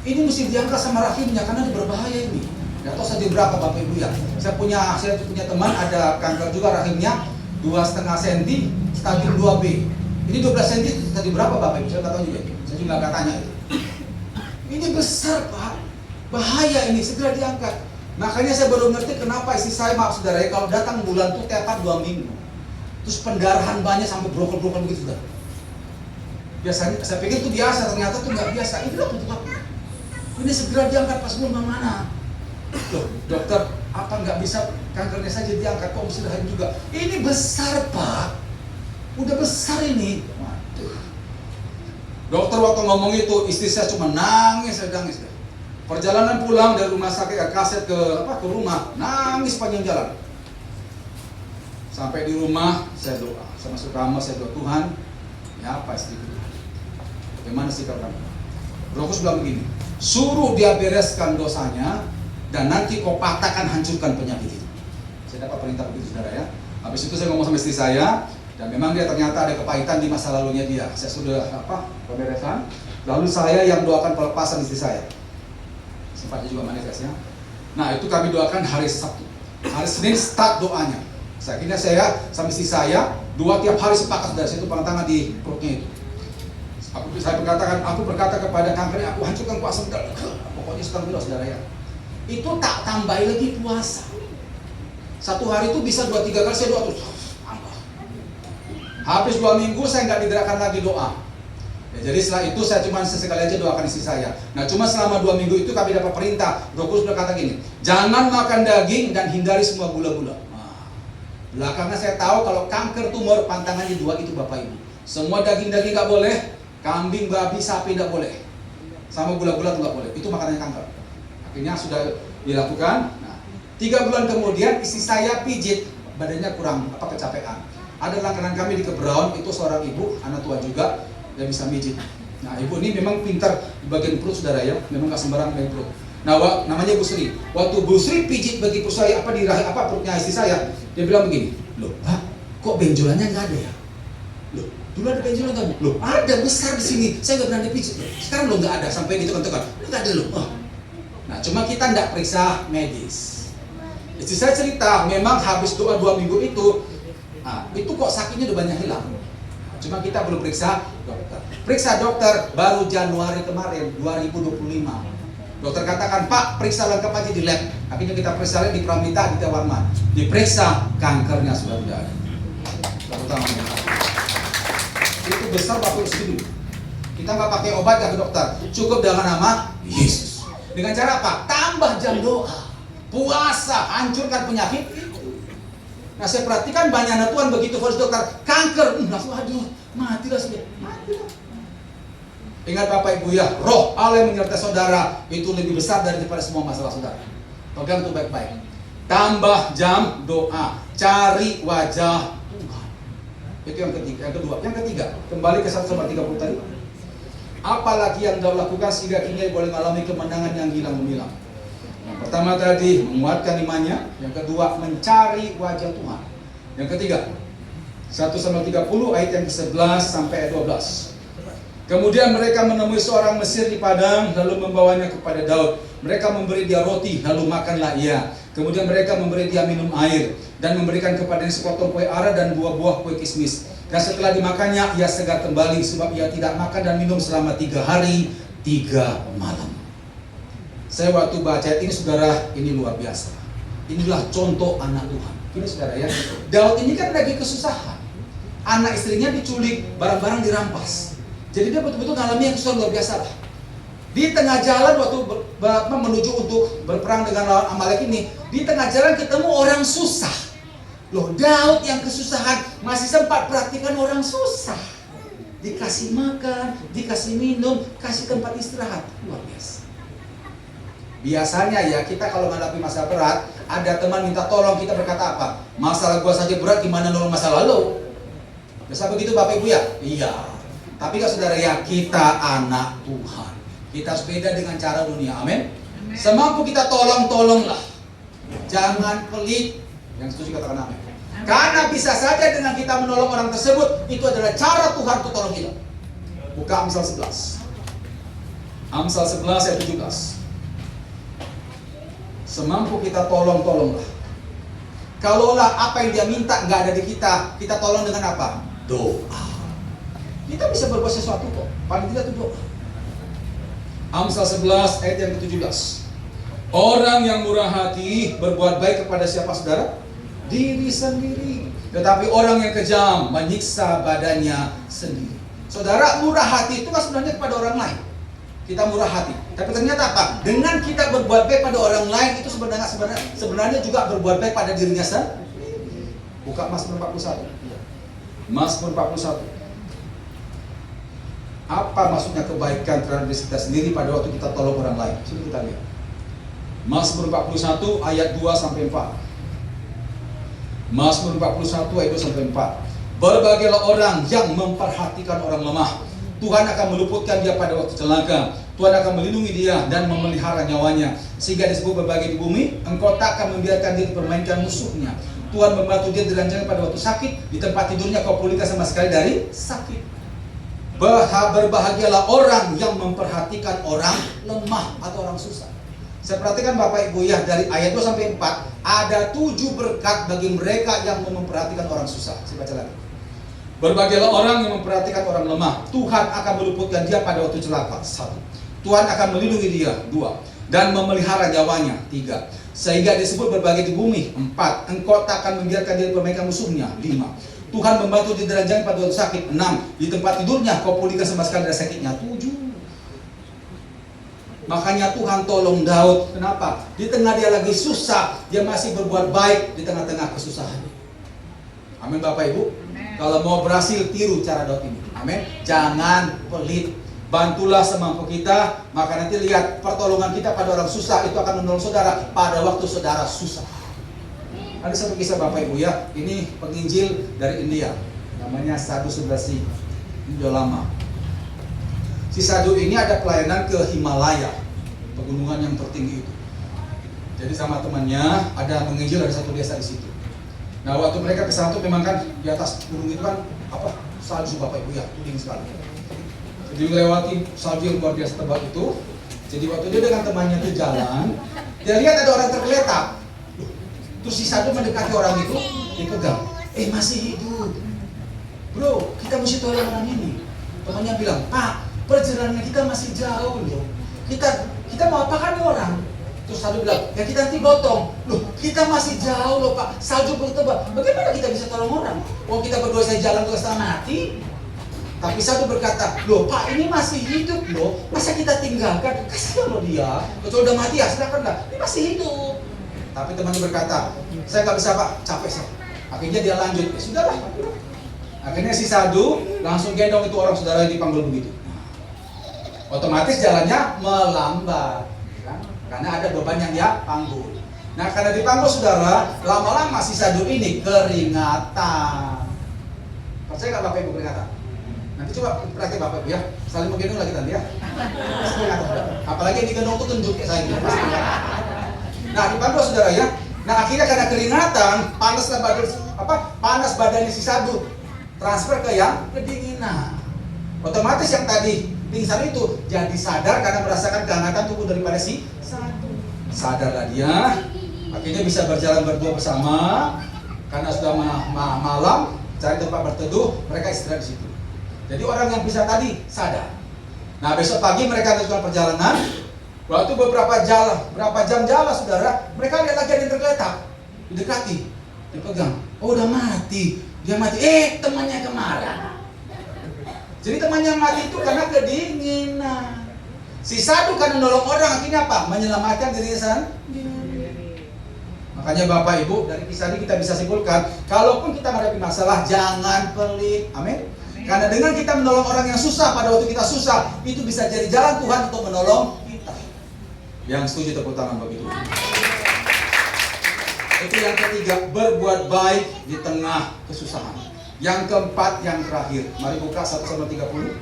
Ini mesti diangkat sama rahimnya karena ini berbahaya ini. Nggak tahu saja berapa Bapak Ibu ya. Saya punya teman ada kanker juga rahimnya 2,5 cm, stadium 2B. Ini 12 cm tadi berapa Bapak Ibu? Saya nggak tahu juga. Saya juga nggak tanya itu. Ini besar Pak, bahaya ini, segera diangkat. Makanya saya baru ngerti kenapa istri saya, maaf saudara ya, kalau datang bulan tuh tiap 2 minggu. Terus pendarahan banyak sampai brokol-brokol begitu saudara. Biasanya saya pikir itu biasa, ternyata itu nggak biasa. Ini loh penyebabnya. Ini segera diangkat pas bulan mana? Loh, dokter, apa nggak bisa kankernya saja diangkat? Kok mesti rahim juga? Ini besar Pak, udah besar ini. Waduh. Dokter waktu ngomong itu, istri saya cuma nangis. Perjalanan pulang dari rumah sakit kaset ke rumah, nangis panjang jalan. Sampai di rumah saya doa, saya masuk kamar saya doa, Tuhan, ya apa istriku? Bagaimana sikap kamu? Roh Kudus bilang begini, suruh dia bereskan dosanya dan nanti kau patahkan, hancurkan penyakit itu. Saya dapat perintah begitu saudara ya. Habis itu saya ngomong sama istri saya, dan memang dia ternyata ada kepahitan di masa lalunya dia. Saya sudah pemberesan. Lalu saya yang doakan pelepasan istri saya. Sempatnya juga manifest ya. Nah itu kami doakan hari Sabtu. Hari Senin start doanya. Akhirnya saya sama istri saya tiap hari sepakat dari situ pegang tangan di perutnya itu. Aku berkata kepada kankernya, aku hancurkan kuasa darah. Pokoknya sekarang bilang saudara ya. Itu tak tambah lagi puasa. Satu hari itu bisa 2-3 kali saya doa terus. Habis 2 minggu saya nggak digerakkan lagi doa. Ya, jadi setelah itu saya cuma sesekali aja doakan istri saya. Nah cuma selama 2 minggu itu kami dapat perintah. Roh Kudus berkata gini, jangan makan daging dan hindari semua gula-gula. Nah, belakangan saya tahu kalau kanker tumor pantangannya 2 itu Bapak Ibu. Semua daging-daging nggak boleh. Kambing, babi, sapi tidak boleh. Sama gula-gula itu nggak boleh. Itu makanannya kanker. Akhirnya sudah dilakukan. Nah, 3 bulan kemudian istri saya pijit, badannya kurang kecapean. Ada langganan kami di Kebraun, itu seorang ibu, anak tua juga, dia bisa pijit. Nah, ibu ini memang pintar di bagian perut saudara ya, memang nggak sembarang bagian perut. Nah, namanya Bu Sri. Waktu Bu Sri pijit bagi perut saya, perutnya istri saya, dia bilang begini, loh, Pak, kok benjolannya nggak ada ya? Loh, dulu ada benjolan nggak? Loh, ada besar di sini. Saya nggak berani pijit. Sekarang lo nggak ada, sampai ditekan-tekan. Nggak ada loh. Oh. Nah, cuma kita nggak periksa medis. Istri saya cerita, memang habis doa 2 minggu itu, itu kok sakitnya udah banyak hilang. Cuma kita belum periksa dokter. Periksa dokter baru Januari kemarin 2025. Dokter katakan, Pak, periksa lengkap aja di lab. Akhirnya kita periksa di Pramita, di Tawarma. Diperiksa, kankernya sudah tidak ada. Itu besar Bapak Ibu. Kita nggak pakai obat ya ke dokter, cukup dengan nama Yesus. Dengan cara apa? Tambah jam doa, puasa, hancurkan penyakit itu. Nah saya perhatikan banyak anak Tuhan begitu vonis dokter kanker, langsung aduh matilah sudah, matilah. Ingat Bapak Ibu ya, roh Allah yang menyertai saudara itu lebih besar daripada semua masalah saudara. Pegang itu baik-baik. Tambah jam doa, cari wajah Tuhan. Itu yang ketiga. Yang ketiga, kembali ke 1 Samuel 30 tadi. Apalagi yang kau lakukan sehingga kini boleh mengalami kemenangan yang hilang memilang. Yang pertama tadi menguatkan imannya, yang kedua mencari wajah Tuhan. Yang ketiga 1 Samuel 30 ayat yang ke-11 sampai ayat 12. Kemudian mereka menemui seorang Mesir di padang lalu membawanya kepada Daud. Mereka memberi dia roti lalu makanlah ia. Kemudian mereka memberi dia minum air dan memberikan kepadanya sepotong kue ara dan buah-buah kue kismis. Dan setelah dimakannya, ia segar kembali sebab ia tidak makan dan minum selama 3 hari 3 malam. Saya waktu baca ayat ini, saudara, ini luar biasa. Inilah contoh anak Tuhan. Ini saudara ya, Daud ini kan lagi kesusahan. Anak istrinya diculik, barang-barang dirampas. Jadi dia betul-betul mengalami yang kesusahan luar biasa lah. Di tengah jalan waktu menuju untuk berperang dengan lawan Amalek ini, di tengah jalan ketemu orang susah. Loh, Daud yang kesusahan masih sempat praktikan orang susah. Dikasih makan, dikasih minum, kasih tempat istirahat. Luar biasa. Biasanya ya, kita kalau menghadapi masalah berat, ada teman minta tolong, kita berkata apa? Masalah gua saja berat, gimana nolong masa lalu? Bisa begitu Bapak Ibu ya? Iya. Tapi kalau saudara ya, kita anak Tuhan. Kita harus beda dengan cara dunia, amin. Semampu kita tolonglah. Jangan pelit. Yang setuju katakan amin. Karena bisa saja dengan kita menolong orang tersebut, itu adalah cara Tuhan untuk tolong kita. Buka Amsal 11. Amsal 11 ayat 17. Semampu kita tolonglah. Kalaulah apa yang dia minta nggak ada di kita, kita tolong dengan apa? Doa. Kita bisa berbuat sesuatu kok. Paling tidak itu doa. Amsal 11 ayat yang ke-17. Orang yang murah hati berbuat baik kepada siapa saudara? Diri sendiri. Tetapi orang yang kejam menyiksa badannya sendiri. Saudara, murah hati itu kan sebenarnya kepada orang lain. Kita murah hati. Tapi ternyata apa? Dengan kita berbuat baik pada orang lain itu sebenarnya juga berbuat baik pada dirinya sendiri. Buka Mazmur 41. Mazmur 41. Apa maksudnya kebaikan terhadap diri kita sendiri pada waktu kita tolong orang lain? Coba kita lihat. Mazmur 41 ayat 2 sampai 4. Mazmur 41 ayat 2 sampai 4. Berbahagialah orang yang memperhatikan orang lemah. Tuhan akan meluputkan dia pada waktu celaka. Tuhan akan melindungi dia dan memelihara nyawanya. Sehingga disebut berbahagia di bumi. Engkau tak akan membiarkan dia dipermainkan musuhnya. Tuhan membantu dia diranjang pada waktu sakit. Di tempat tidurnya kau pulihkan sama sekali dari sakit. Berbahagialah orang yang memperhatikan orang lemah atau orang susah. Saya perhatikan Bapak Ibu ya, dari ayat 2 sampai 4 ada 7 berkat bagi mereka yang memperhatikan orang susah. Saya baca lagi. Berbahagialah orang yang memperhatikan orang lemah. Tuhan akan meluputkan dia pada waktu celaka. 1. Tuhan akan melindungi dia. 2. Dan memelihara nyawanya. 3. Sehingga disebut berbahagia di bumi. 4. Engkau tak akan membiarkan dia dipermainkan musuhnya. 5. Tuhan membantu dia diranjang pada waktu sakit. 6. Di tempat tidurnya kau pulihkan sama sekali dari sakitnya. 7. Makanya Tuhan tolong Daud. Kenapa? Di tengah dia lagi susah, dia masih berbuat baik di tengah-tengah kesusahan. Amin Bapak Ibu. Kalau mau berhasil, tiru cara Daud ini. Amin. Jangan pelit. Bantulah semampu kita. Maka nanti lihat pertolongan kita pada orang susah itu akan menolong saudara pada waktu saudara susah. Ada satu kisah Bapak Ibu ya. Ini penginjil dari India. Namanya Sadhu Subrasi. Ini udah lama. Si Sadhu ini ada pelayanan ke Himalaya, pegunungan yang tertinggi itu. Jadi sama temannya ada menginjil, ada satu desa di situ. Nah waktu mereka ke sana tuh memang kan di atas gunung itu kan salju Bapak Ibu ya, dingin sekali. Jadi melewati salju yang luar biasa tebal itu. Jadi waktu dia dengan temannya itu jalan, dia lihat ada orang tergeletak. Terus si Sadhu mendekati orang itu, dipegang. Masih hidup. Bro, kita mesti tolong orang ini. Temannya bilang, Pak, perjalanan kita masih jauh loh. Kita mau apakan nih orang? Terus Sadhu bilang, ya kita nanti gotong. Loh, kita masih jauh loh Pak. Salju bertebal. Bagaimana kita bisa tolong orang? Oh kita berdua saya jalan ke setengah mati. Tapi Sadhu berkata, loh Pak ini masih hidup loh. Masa kita tinggalkan? Kasihan loh dia. Kalau udah mati ya silakanlah. Ini masih hidup. Tapi temannya berkata, saya nggak bisa Pak, capek saya. Akhirnya dia lanjut. Ya sudahlah. Akhirnya si Sadhu langsung gendong itu orang saudara yang dipanggil begitu. Otomatis jalannya melambat kan? Karena ada beban yang dia panggul. Nah karena dipanggul saudara, lama-lama si Sadhu ini keringatan. Percaya nggak Bapak Ibu keringatan? Nanti coba praktek Bapak Ibu ya, saling menggendong lagi tadi ya. Apalagi yang digendong itu tunjuk kayak saya gitu. Nah dipanggul saudara ya. Nah akhirnya karena keringatan, panas badannya si Sadhu transfer ke yang kedinginan. Otomatis yang tadi pingsan itu jadi sadar karena merasakan kehangatan tubuh daripada si Sadhu. Sadarlah dia. Akhirnya bisa berjalan berdua bersama. Karena sudah malam, cari tempat berteduh, mereka istirahat di situ. Jadi orang yang bisa tadi sadar. Nah besok pagi mereka lanjutkan perjalanan. Waktu berapa jam jalan saudara, mereka lihat lagi ada yang tergeletak, didekati, dipegang. Oh udah mati, dia mati. Temannya kemarin. Jadi temannya mati itu karena kedinginan. Si satu kan menolong orang, akhirnya apa? Menyelamatkan dirinya sendiri. Makanya Bapak Ibu, dari kisah ini kita bisa simpulkan, kalaupun kita menghadapi masalah, jangan pelit. Amin. Karena dengan kita menolong orang yang susah pada waktu kita susah, itu bisa jadi jalan Tuhan untuk menolong kita. Yang setuju tepuk tangan begitu. Itu yang ketiga, berbuat baik di tengah kesusahan. Yang keempat, yang terakhir. Mari buka 1 Samuel 30.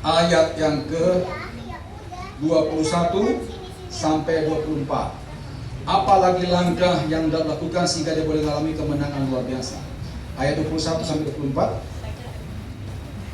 Ayat yang ke 21 sampai 24. Apalagi langkah yang dilakukan sehingga dia boleh mengalami kemenangan luar biasa. Ayat 21 sampai 24.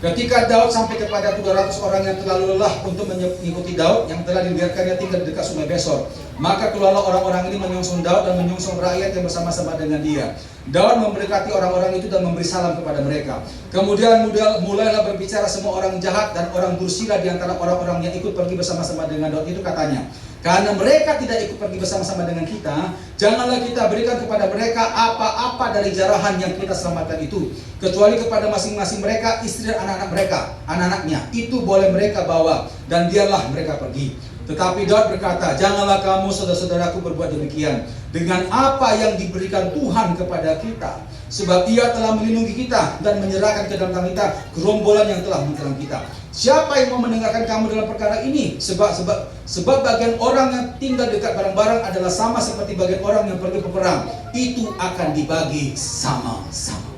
Ketika Daud sampai kepada 200 orang yang terlalu lelah untuk mengikuti Daud, yang telah dibiarkannya tinggal di dekat sungai Besor, maka keluarlah orang-orang ini menyongsong Daud dan menyongsong rakyat yang bersama-sama dengan dia. Daud mendekati orang-orang itu dan memberi salam kepada mereka. Kemudian mulailah berbicara semua orang jahat dan orang dursila di antara orang-orang yang ikut pergi bersama-sama dengan Daud itu, katanya, karena mereka tidak ikut pergi bersama-sama dengan kita, janganlah kita berikan kepada mereka apa-apa dari jarahan yang kita selamatkan itu, kecuali kepada masing-masing mereka, istri dan anak-anaknya, itu boleh mereka bawa, dan biarlah mereka pergi. Tetapi Daud berkata, janganlah kamu saudara-saudaraku berbuat demikian dengan apa yang diberikan Tuhan kepada kita, sebab Ia telah melindungi kita dan menyerahkan ke dalam tangan kita gerombolan yang telah menyerang kita. Siapa yang mau mendengarkan kamu dalam perkara ini? Sebab bagian orang yang tinggal dekat barang-barang adalah sama seperti bagian orang yang pergi peperang. Itu akan dibagi sama-sama.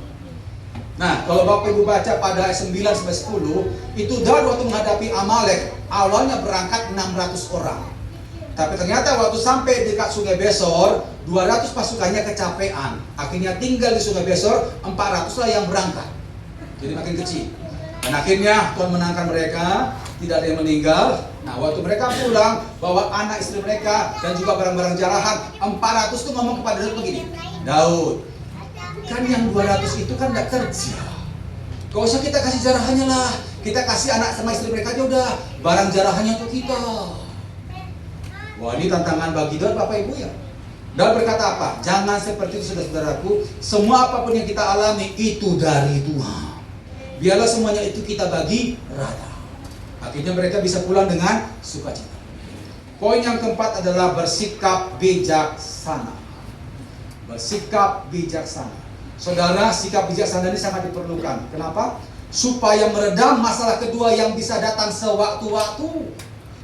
Nah, kalau Bapak Ibu baca pada ayat 9 sampai 10, itu Daud waktu menghadapi Amalek, awalnya berangkat 600 orang. Tapi ternyata waktu sampai dekat sungai Besor, 200 pasukannya kecapean. Akhirnya tinggal di sungai Besor, 400 lah yang berangkat. Jadi makin kecil. Dan akhirnya Tuhan menangkan mereka, tidak ada yang meninggal. Nah, waktu mereka pulang, bawa anak istri mereka dan juga barang-barang jarahan, 400 itu ngomong kepada Daud begini, Daud, kan yang 200 itu kan gak kerja, gak usah kita kasih jarahannya lah, kita kasih anak sama istri mereka aja udah, barang jarahannya untuk kita. Wah, ini tantangan bagi Daud, Bapak Ibu ya. Daud berkata apa? Jangan seperti itu saudara-saudaraku, semua apapun yang kita alami itu dari Tuhan. Biarlah semuanya itu kita bagi rata. Akhirnya mereka bisa pulang dengan sukacita. Poin yang keempat adalah bersikap bijaksana. Bersikap bijaksana. Saudara, sikap bijaksana ini sangat diperlukan. Kenapa? Supaya meredam masalah kedua yang bisa datang sewaktu-waktu.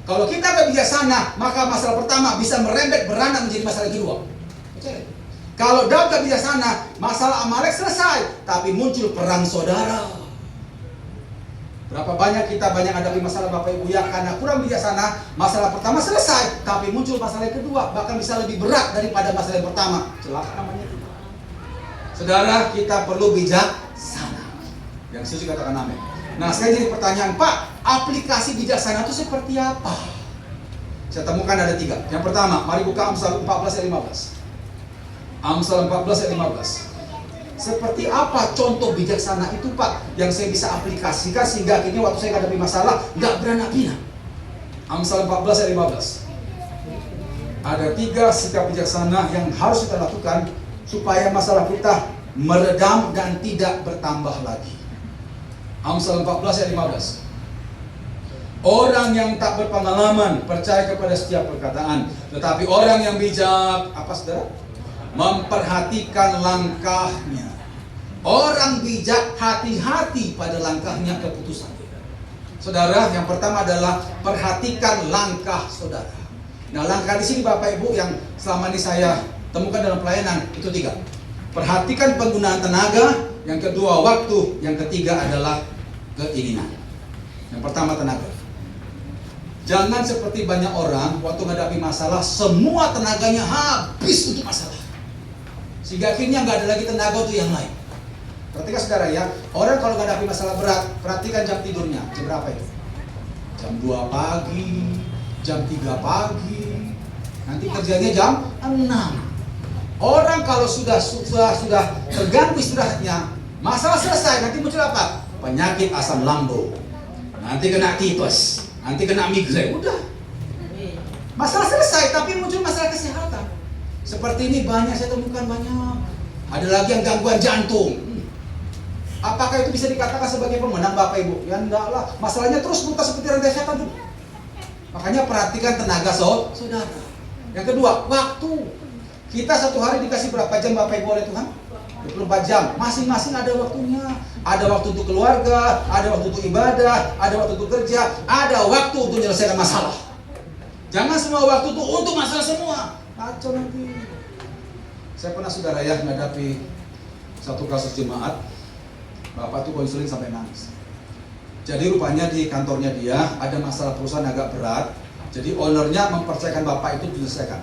Kalau kita gak bijaksana, maka masalah pertama bisa merembet beranak menjadi masalah kedua. Kalau Daud gak bijaksana, masalah Amalek selesai, tapi muncul perang saudara. Berapa banyak kita hadapi masalah Bapak Ibu ya, karena kurang bijaksana, masalah pertama selesai, tapi muncul masalah yang kedua, bahkan bisa lebih berat daripada masalah yang pertama. Celaka namanya. Saudara, kita perlu bijaksana. Yang setuju katakan amin. Nah, saya jadi pertanyaan, Pak, aplikasi bijaksana itu seperti apa? Saya temukan ada 3. Yang pertama, mari buka Amsal 14 ayat 15. Amsal 14 ayat 15. Seperti apa contoh bijaksana itu, Pak, yang saya bisa aplikasikan sehingga akhirnya waktu saya menghadapi masalah nggak beranak pinak? Amsal 14 ayat 15. Ada 3 sikap bijaksana yang harus kita lakukan supaya masalah kita meredam dan tidak bertambah lagi. Amsal 14 ayat 15. Orang yang tak berpengalaman percaya kepada setiap perkataan, tetapi orang yang bijak, apa saudara? Memperhatikan langkahnya. Orang bijak hati-hati pada langkahnya, keputusan. Saudara, yang pertama adalah perhatikan langkah saudara. Nah, langkah di sini Bapak Ibu yang selama ini saya temukan dalam pelayanan itu 3. Perhatikan penggunaan tenaga, yang kedua waktu, yang ketiga adalah keinginan. Yang pertama tenaga. Jangan seperti banyak orang waktu menghadapi masalah semua tenaganya habis untuk masalah, sehingga akhirnya nggak ada lagi tenaga untuk yang lain. Perhatikan saudara ya, orang kalau menghadapi masalah berat, perhatikan jam tidurnya. Jam berapa itu? Jam 2 pagi, jam 3 pagi. Nanti kerjanya jam 6. Orang kalau sudah terganggu istirahatnya, masalah selesai, nanti muncul apa? Penyakit asam lambung. Nanti kena tipes, nanti kena migrain, udah. Masalah selesai, tapi muncul masalah kesehatan. Seperti ini banyak saya temukan banyak. Ada lagi yang gangguan jantung. Apakah itu bisa dikatakan sebagai pemenang Bapak Ibu? Ya enggak lah. Masalahnya terus muter seperti rantai setan tuh. Makanya perhatikan tenaga saudara. Yang kedua, waktu. Kita satu hari dikasih berapa jam Bapak Ibu oleh Tuhan? 24 jam. Masing-masing ada waktunya. Ada waktu untuk keluarga, ada waktu untuk ibadah, ada waktu untuk kerja, ada waktu untuk menyelesaikan masalah. Jangan semua waktu itu untuk masalah semua. Kacau nanti. Saya pernah saudara ya menghadapi satu kasus jemaat. Bapak tuh konseling sampai nangis. Jadi rupanya di kantornya dia ada masalah perusahaan agak berat. Jadi ownernya mempercayakan Bapak itu diselesaikan.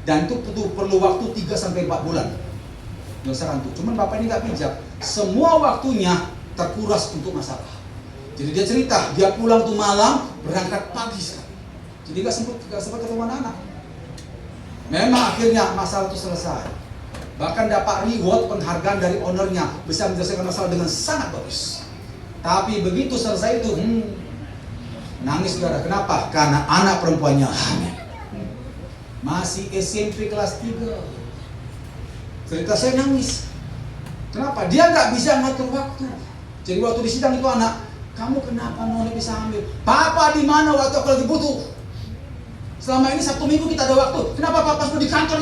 Dan itu perlu waktu 3-4 bulan menyelesaikan itu. Cuman Bapak ini gak bijak. Semua waktunya terkuras untuk masalah. Jadi dia cerita, dia pulang tuh malam, berangkat pagi sekali. Jadi gak sempat ketemu anak-anak. Memang akhirnya masalah itu selesai. Bahkan dapat reward penghargaan dari ownernya, bisa menyelesaikan masalah dengan sangat bagus. Tapi begitu selesai itu, nangis saudara. Kenapa? Karena anak perempuannya hamil. Masih SMP kelas 3. Cerita saya nangis. Kenapa? Dia nggak bisa ngatur waktu. Jadi waktu di sidang itu anak, kamu kenapa mau bisa hamil? Papa di mana waktu aku lagi butuh? Selama ini Sabtu Minggu kita ada waktu. Kenapa Papa sudah di kantor?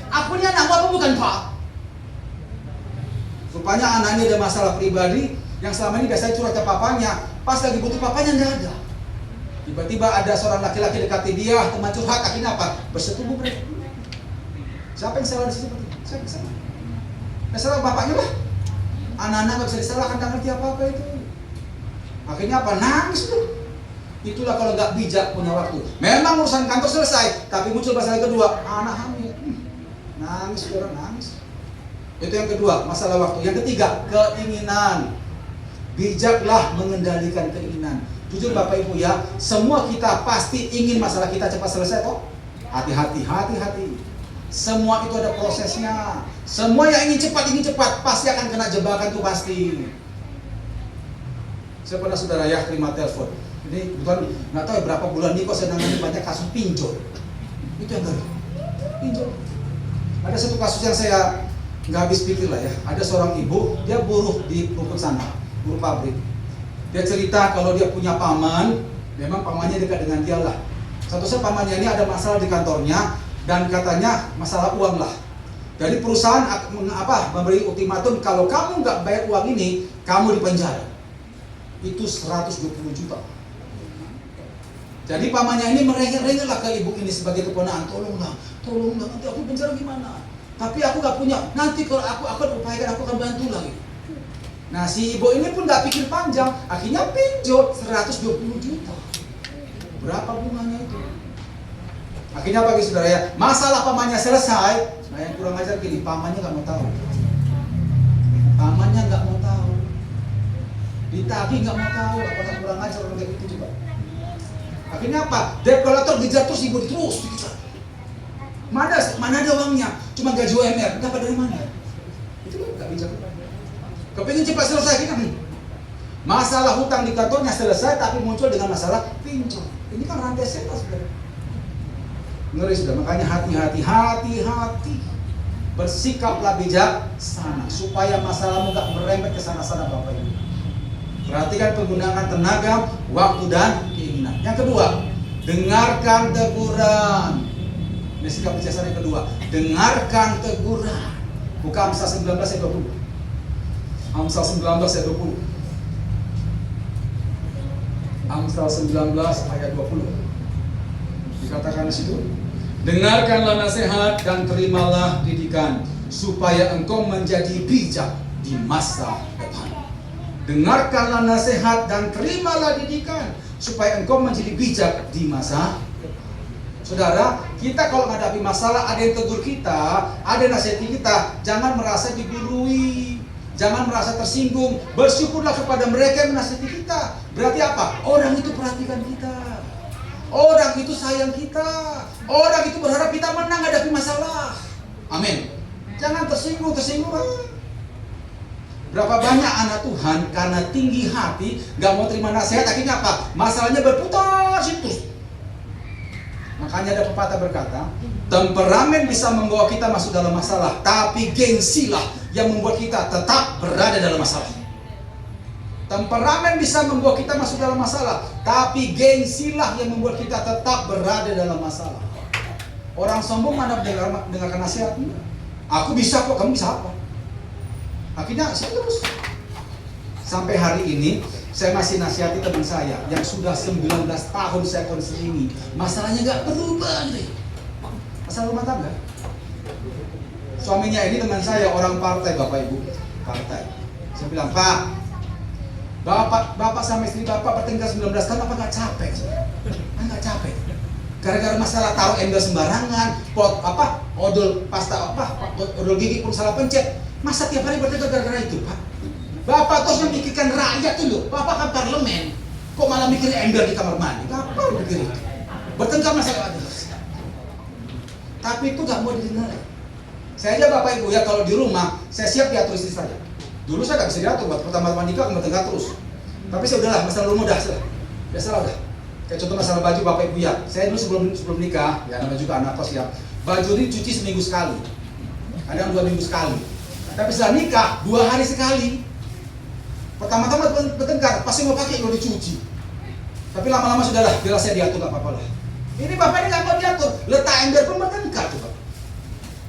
Aku ini anak apa bukan Pak? Rupanya anak ini ada masalah pribadi yang selama ini biasanya curhat ke papanya. Pas lagi butuh papanya nggak ada. Tiba-tiba ada seorang laki-laki dekati dia, teman curhat, akhirnya apa? Bersetubuh mereka. Siapa yang salah di situ? Siapa yang salah? Ya salah bapaknya lah. Anak-anak nggak bisa disalahkan, nggak ngerti apa-apa itu. Akhirnya apa? Nangis tuh. Itulah kalau nggak bijak punya waktu. Memang urusan kantor selesai, tapi muncul masalah kedua, anak hamil. Nangis, saudara, nangis. Itu yang kedua, masalah waktu. Yang ketiga, keinginan. Bijaklah mengendalikan keinginan. Jujur Bapak Ibu ya, semua kita pasti ingin masalah kita cepat selesai kok. Hati-hati. Semua itu ada prosesnya. Semua yang ingin cepat pasti akan kena jebakan itu pasti. Saya pernah saudara ya terima telepon. Ini bukan nggak tahu ya berapa bulan ini kok saya nangani banyak kasus pinjol. Itu yang ngeri. Pinjol. Ada satu kasus yang saya nggak habis pikir lah ya. Ada seorang ibu, dia buruh di rumput sana, buruh pabrik. Dia cerita kalau dia punya paman, memang pamannya dekat dengan dia lah. Satu saat pamannya ini ada masalah di kantornya dan katanya masalah uang lah. Jadi perusahaan memberi ultimatum kalau kamu nggak bayar uang ini, kamu dipenjara. Itu 120 juta. Jadi pamannya ini merengek-rengek lah ke ibu ini sebagai keponakan, tolonglah, nanti aku penjara gimana? Tapi aku nggak punya. Nanti kalau aku akan upayakan, aku akan bantu lagi. Nah si ibu ini pun gak pikir panjang, akhirnya pinjol 120 juta. Berapa bunganya itu? Akhirnya bagi saudara ya, masalah pamannya selesai. Nah yang kurang ajar gini, pamannya gak mau tahu. Pamannya gak mau tahu. Ditagih gak mau tahu, apakah kurang ajar orang kayak gitu coba. Akhirnya apa? Debt collector ngejar terus ibu terus dikejar. Mana ada uangnya? Cuma gaji UMR, dapat dari mana? Itu gak bijak. Kepingin cepat selesai kita nih. Masalah hutang di kantornya selesai, tapi muncul dengan masalah pinjol. Ini kan rantai setan saudara. Ngeri sudah, makanya hati-hati. Bersikaplah bijaksana supaya masalahmu gak merembet ke sana-sana Bapak Ibu. Perhatikan penggunaan tenaga, waktu dan keinginan. Yang kedua, dengarkan teguran. Ini sikap bijaksana yang kedua. Dengarkan teguran. Buka Amsal 19 ayat 20. Amsal 19 ayat 20. Amsal 19 ayat 20. Dikatakan di situ, dengarkanlah nasihat dan terimalah didikan supaya engkau menjadi bijak di masa depan. Dengarkanlah nasihat dan terimalah didikan supaya engkau menjadi bijak di masa depan. Saudara, kita kalau menghadapi masalah ada yang tegur kita, ada yang nasihati kita, jangan merasa digurui. Jangan merasa tersinggung. Bersyukurlah kepada mereka yang menasihati kita. Berarti apa? Orang itu perhatikan kita. Orang itu sayang kita. Orang itu berharap kita menang hadapi masalah. Amin. Jangan tersinggung. Berapa banyak anak Tuhan karena tinggi hati gak mau terima nasihat, akhirnya apa? Masalahnya berputar situs. Makanya ada pepatah berkata, temperamen bisa membawa kita masuk dalam masalah, tapi gengsilah yang membuat kita tetap berada dalam masalah. Temperamen bisa membawa kita masuk dalam masalah, tapi gengsilah yang membuat kita tetap berada dalam masalah. Orang sombong mana mendengarkan nasihat? Aku bisa kok, kamu bisa apa? Akhirnya saya terus. Sampai hari ini saya masih nasihati teman saya yang sudah 19 tahun saya konselingi. Masalahnya gak berubah nih. Masalah rumah tangga. Suaminya ini teman saya, orang partai, Bapak Ibu, partai. Saya bilang, Pak, Bapak sama istri Bapak bertengkar 19 tahun, apa gak capek? Gak capek. Gara-gara masalah taruh ember sembarangan, odol pasta odol gigi pun salah pencet. Masa tiap hari bertengkar gara-gara itu, Pak? Bapak terus memikirkan rakyat dulu. Bapak kan parlemen, kok malah mikir ember di kamar mandi? Bapak mikir itu. Bertengkar masalah ada. Tapi itu gak mau didengar. Saya aja Bapak Ibu ya, kalau di rumah saya siap diatur istri saya. Dulu saya gak bisa diatur, buat pertama nikah bertengkar terus. Tapi saya udahlah, masalah rumah udah biasalah udah. Kayak contoh masalah baju Bapak Ibu ya. Saya dulu sebelum nikah, ya namanya juga anak kos ya. Baju ini cuci seminggu sekali. Kadang 2 minggu sekali. Tapi setelah nikah 2 hari sekali. Pertama-tama bertengkar, pasti mau pakai kalau dicuci. Tapi lama-lama sudahlah, biar saya diatur gak apa-apa lah. Ini Bapak ini gak mau diatur, letak ember pun bertengkar coba.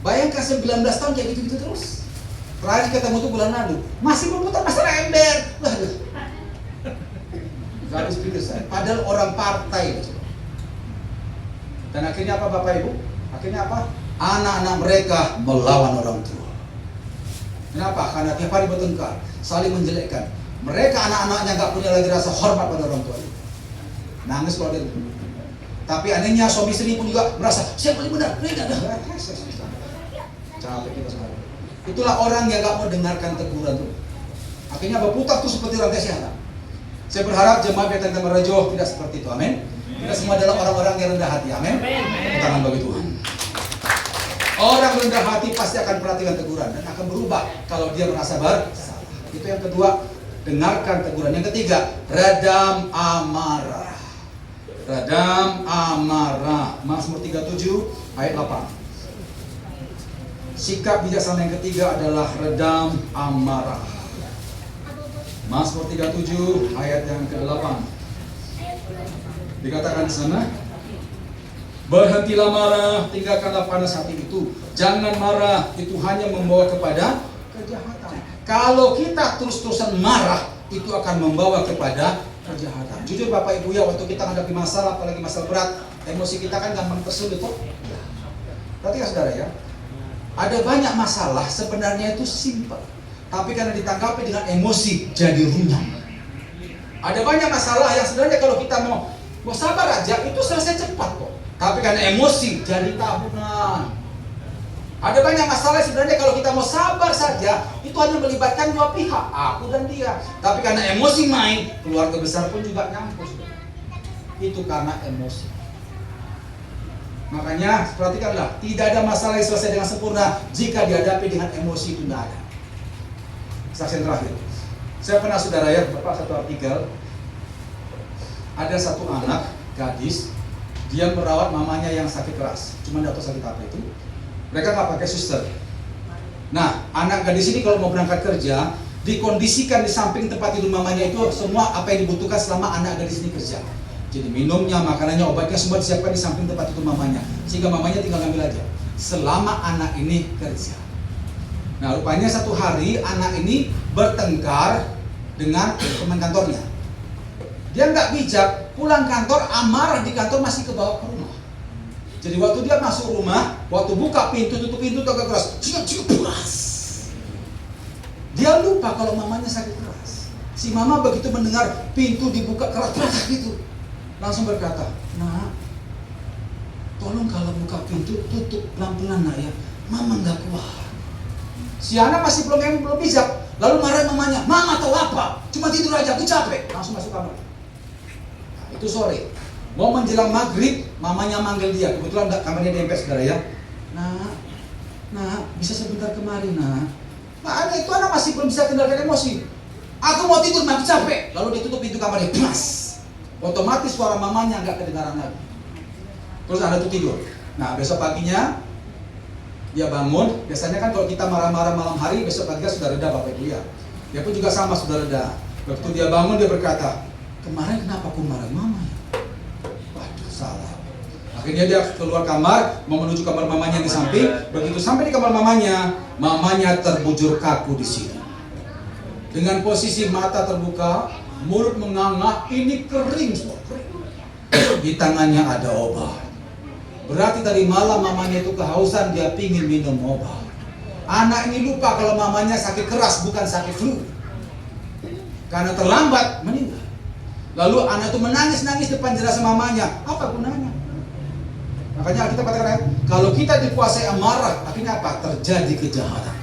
Bayangkan 19 tahun kayak gitu-gitu terus. Terakhir ketemu tuh bulan lalu, masih berputar masalah ember. Waduh. Gak habis pikir saya, padahal orang partai coba. Dan akhirnya apa Bapak Ibu? Akhirnya apa? Anak-anak mereka melawan orang tua. Kenapa? Karena tiap hari bertengkar, saling menjelekkan. Mereka anak-anaknya gak punya lagi rasa hormat pada orang tua. Nangis kalau dia. Tapi anehnya suami istri pun juga merasa siapa yang benar, mereka dah. Capek kita sekarang. Itulah orang yang gak mau dengarkan teguran tuh. Akhirnya berputar tuh seperti rantai siaran. Saya berharap jemaat Bethel Rejo tidak seperti itu, amin. Kita semua adalah orang-orang yang rendah hati, amin. Tangan bagi Tuhan. Orang rendah hati pasti akan perhatikan teguran dan akan berubah kalau dia merasa bersalah. Itu yang kedua, dengarkan teguran. Yang ketiga, redam amarah. Redam amarah. Mazmur 37 ayat 8. Sikap bijaksana yang ketiga adalah redam amarah. Mazmur 37 ayat yang ke-8. Dikatakan di sana, berhentilah marah, tinggalkanlah panas hati itu. Jangan marah, itu hanya membawa kepada kejahatan. Kalau kita terus-terusan marah, itu akan membawa kepada kejahatan. Jujur Bapak Ibu ya, waktu kita menghadapi masalah, apalagi masalah berat, emosi kita kan gampang tersulut kok. Berarti ya saudara ya, ada banyak masalah sebenarnya itu simpel, tapi karena ditanggapi dengan emosi jadi runyam. Ada banyak masalah yang sebenarnya kalau kita mau sabar aja itu selesai cepat kok. Tapi karena emosi jadi tahunan. Ada banyak masalah sebenarnya kalau kita mau sabar saja itu hanya melibatkan dua pihak, aku dan dia. Tapi karena emosi main, keluarga besar pun juga nyampur. Itu karena emosi. Makanya perhatikanlah, tidak ada masalah yang selesai dengan sempurna jika dihadapi dengan emosi itu tidak ada. Saksi terakhir, saya pernah saudara ya, Bapak satu artikel, ada satu anak gadis, dia merawat mamanya yang sakit keras, cuma tidak tahu sakit apa itu. Mereka nggak pakai suster. Nah, anak gadis ini kalau mau berangkat kerja, dikondisikan di samping tempat tidur mamanya itu semua apa yang dibutuhkan selama anak gadis ini kerja. Jadi minumnya, makanannya, obatnya semua disiapkan di samping tempat tidur mamanya, sehingga mamanya tinggal ngambil aja. Selama anak ini kerja. Nah, rupanya satu hari anak ini bertengkar dengan teman kantornya. Dia nggak bijak, pulang kantor amarah di kantor masih kebawa ke rumah. Jadi waktu dia masuk rumah, waktu buka pintu, tutup pintu agak keras, cium-cium. Dia lupa kalau mamanya sakit keras. Si mama begitu mendengar pintu dibuka keras-keras gitu, langsung berkata, "Nak, tolong kalau buka pintu tutup pelan-pelan nak ya, mama nggak kuat." Si anak masih belum bijak, lalu marah mamanya, "Mama tahu apa? Cuma tidur aja, aku capek." Langsung masuk kamar. Nah, itu sore. Mau menjelang maghrib, mamanya manggil dia. Kebetulan kamarnya dempet saudara ya. Nah, bisa sebentar kemari nak. Nah, itu anak masih belum bisa kendalikan emosi. Aku mau tidur, aku capek. Lalu dia tutup pintu kamarnya, plus. Otomatis suara mamanya nggak kedengaran lagi. Terus anak itu tidur. Nah, besok paginya dia bangun. Biasanya kan kalau kita marah-marah malam hari, besok paginya sudah reda Bapak Ibu ya. Dia pun juga sama sudah reda. Waktu dia bangun dia berkata, kemarin kenapa aku marah mama ya? Waduh, salah. Akhirnya dia keluar kamar, mau menuju kamar mamanya di samping. Begitu sampai di kamar mamanya terbujur kaku di situ. Dengan posisi mata terbuka, mulut menganga, ini kering semua. Di tangannya ada obat. Berarti tadi malam mamanya itu kehausan, dia pingin minum obat. Anak ini lupa kalau mamanya sakit keras, bukan sakit flu. Karena terlambat, meninggal. Lalu anak itu menangis-nangis depan jenazah mamanya. Apa gunanya? Makanya kita katakan, kalau kita dikuasai amarah, akhirnya apa? Terjadi kejahatan.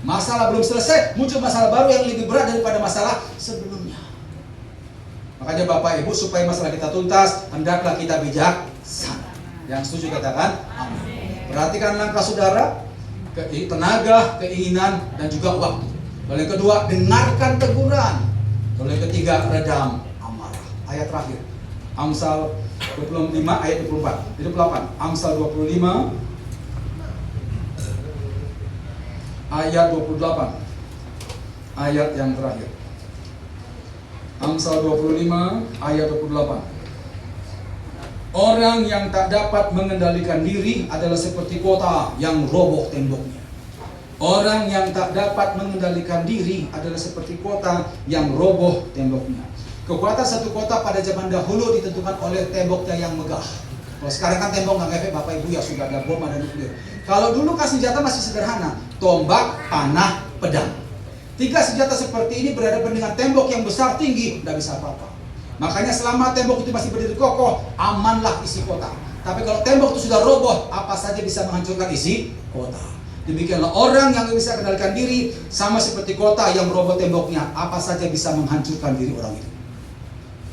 Masalah belum selesai, muncul masalah baru yang lebih berat daripada masalah sebelumnya. Makanya Bapak Ibu, supaya masalah kita tuntas, hendaklah kita bijaksana. Yang setuju katakan amin. Perhatikan langkah saudara, tenaga, keinginan, dan juga waktu. Lalu yang kedua, dengarkan teguran. Lalu yang ketiga, redam amarah. Ayat terakhir, Amsal 25 ayat 24, 28. Amsal 25 ayat 28, ayat yang terakhir. Amsal 25 ayat 28. Orang yang tak dapat mengendalikan diri adalah seperti kota yang roboh temboknya. Orang yang tak dapat mengendalikan diri adalah seperti kota yang roboh temboknya. Kekuatan satu kota pada zaman dahulu ditentukan oleh temboknya yang megah. Kalau sekarang kan tembok nggak efek Bapak Ibu ya, sudah ada bom, ada nuklir. Kalau dulu kan senjata masih sederhana, tombak, panah, pedang. 3 senjata seperti ini berhadapan dengan tembok yang besar tinggi, tidak bisa apa-apa. Makanya selama tembok itu masih berdiri kokoh, amanlah isi kota. Tapi kalau tembok itu sudah roboh, apa saja bisa menghancurkan isi kota. Demikianlah orang yang bisa kendalikan diri, sama seperti kota yang roboh temboknya, apa saja bisa menghancurkan diri orang itu.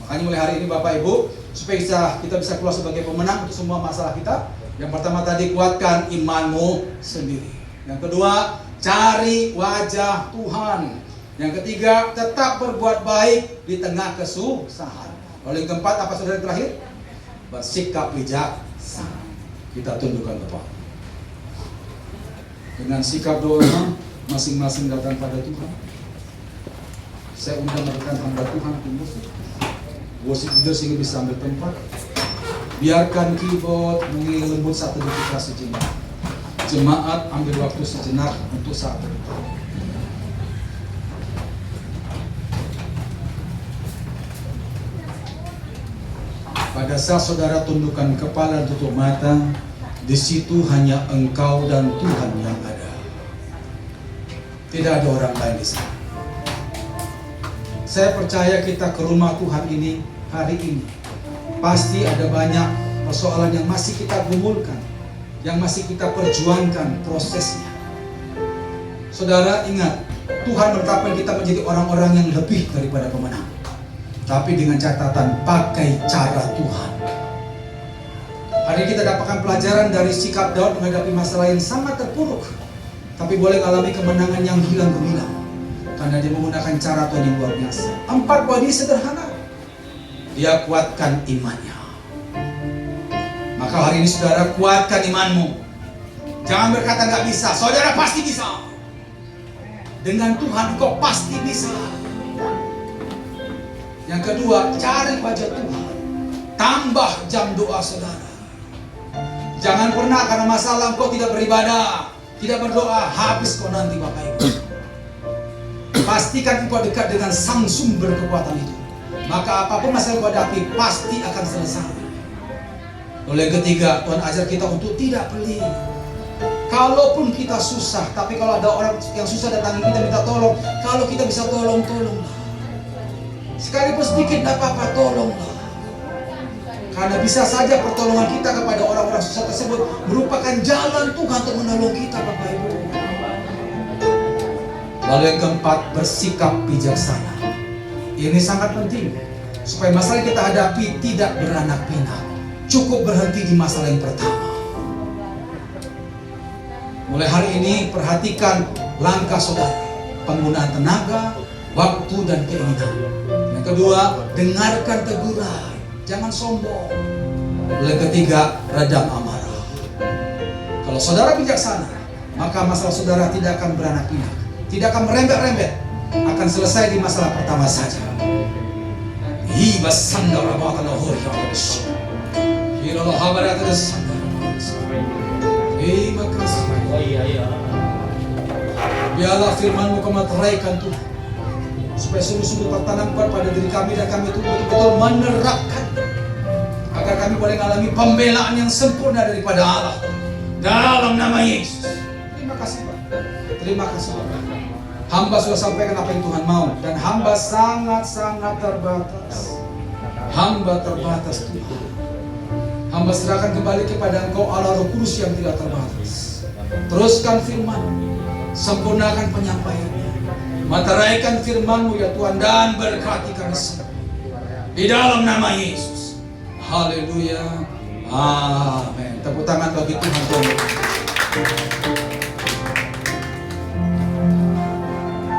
Makanya mulai hari ini Bapak Ibu, supaya kita bisa keluar sebagai pemenang untuk semua masalah kita. Yang pertama tadi, kuatkan imanmu sendiri. Yang kedua, cari wajah Tuhan. Yang ketiga, tetap berbuat baik di tengah kesusahan. Lalu yang keempat, apa saudara yang terakhir? Bersikap bijaksana. Kita tundukkan Bapak. Dengan sikap doa masing-masing datang pada Tuhan. Saya undang rekan hamba Tuhan tunduk. Worship leader sehingga bisa ambil tempat. Biarkan keyboard mengiring lembut satu detik sejenak. Jemaat ambil waktu sejenak untuk satu. Pada saat saudara tundukkan kepala dan tutup mata, di situ hanya engkau dan Tuhan yang ada. Tidak ada orang lain di sana. Saya percaya kita ke rumah Tuhan ini hari ini, pasti ada banyak persoalan yang masih kita gumulkan, yang masih kita perjuangkan prosesnya. Saudara ingat, Tuhan menetapkan kita menjadi orang-orang yang lebih daripada pemenang. Tapi dengan catatan, pakai cara Tuhan. Hari ini kita dapatkan pelajaran dari sikap Daud menghadapi masalah yang sangat terpuruk, tapi boleh alami kemenangan yang hilang gemilang, karena dia menggunakan cara Tuhan yang luar biasa. 4 poin ini sederhana. Dia kuatkan imannya. Maka hari ini saudara, kuatkan imanmu. Jangan berkata nggak bisa. Saudara pasti bisa. Dengan Tuhan kau pasti bisa. Yang kedua, cari wajah Tuhan. Tambah jam doa saudara. Jangan pernah karena masalah engkau tidak beribadah, tidak berdoa, habis kau nanti Bapak Ibu. Pastikan engkau dekat dengan sang sumber kekuatan itu. Maka apapun masalah yang kau hadapi pasti akan selesai. Oleh ketiga, Tuhan ajar kita untuk tidak pelit. Kalaupun kita susah, tapi kalau ada orang yang susah datangi kita minta tolong, kalau kita bisa tolong, tolonglah. Sekalipun sedikit tidak apa-apa, tolonglah. Karena bisa saja pertolongan kita kepada orang-orang susah tersebut merupakan jalan Tuhan untuk menolong kita, Bapak Ibu. Lalu yang keempat, bersikap bijaksana. Ini sangat penting. supaya masalah yang kita hadapi tidak beranak pinak. Cukup berhenti di masalah yang pertama. Mulai hari ini perhatikan langkah saudara, penggunaan tenaga, waktu dan keinginan. Yang kedua, dengarkan teguran, jangan sombong. Yang ketiga, redam amarah. Kalau saudara bijaksana, maka masalah saudara tidak akan beranak pinak, tidak akan merembet-rembet, akan selesai di masalah pertama saja. Terima kasih. Biarlah firman-Mu kau materaikan Tuhan, supaya sungguh-sungguh tertanamkan pada diri kami dan kami itu betul-betul menerapkan, agar kami boleh mengalami pembelaan yang sempurna daripada Allah dalam nama Yesus. Terima kasih Pak. Terima kasih Pak. Hamba sudah sampaikan apa yang Tuhan mau, dan hamba sangat-sangat terbatas. Hamba terbatas Tuhan. Hamba serahkan kembali kepada Engkau Allah Roh Kudus yang tidak terbatas. Teruskan firman, sempurnakan penyampaiannya, materaikan firman-Mu ya Tuhan, dan berkati kami semua di dalam nama Yesus. Haleluya. Amin. Tepuk tangan bagi Tuhan.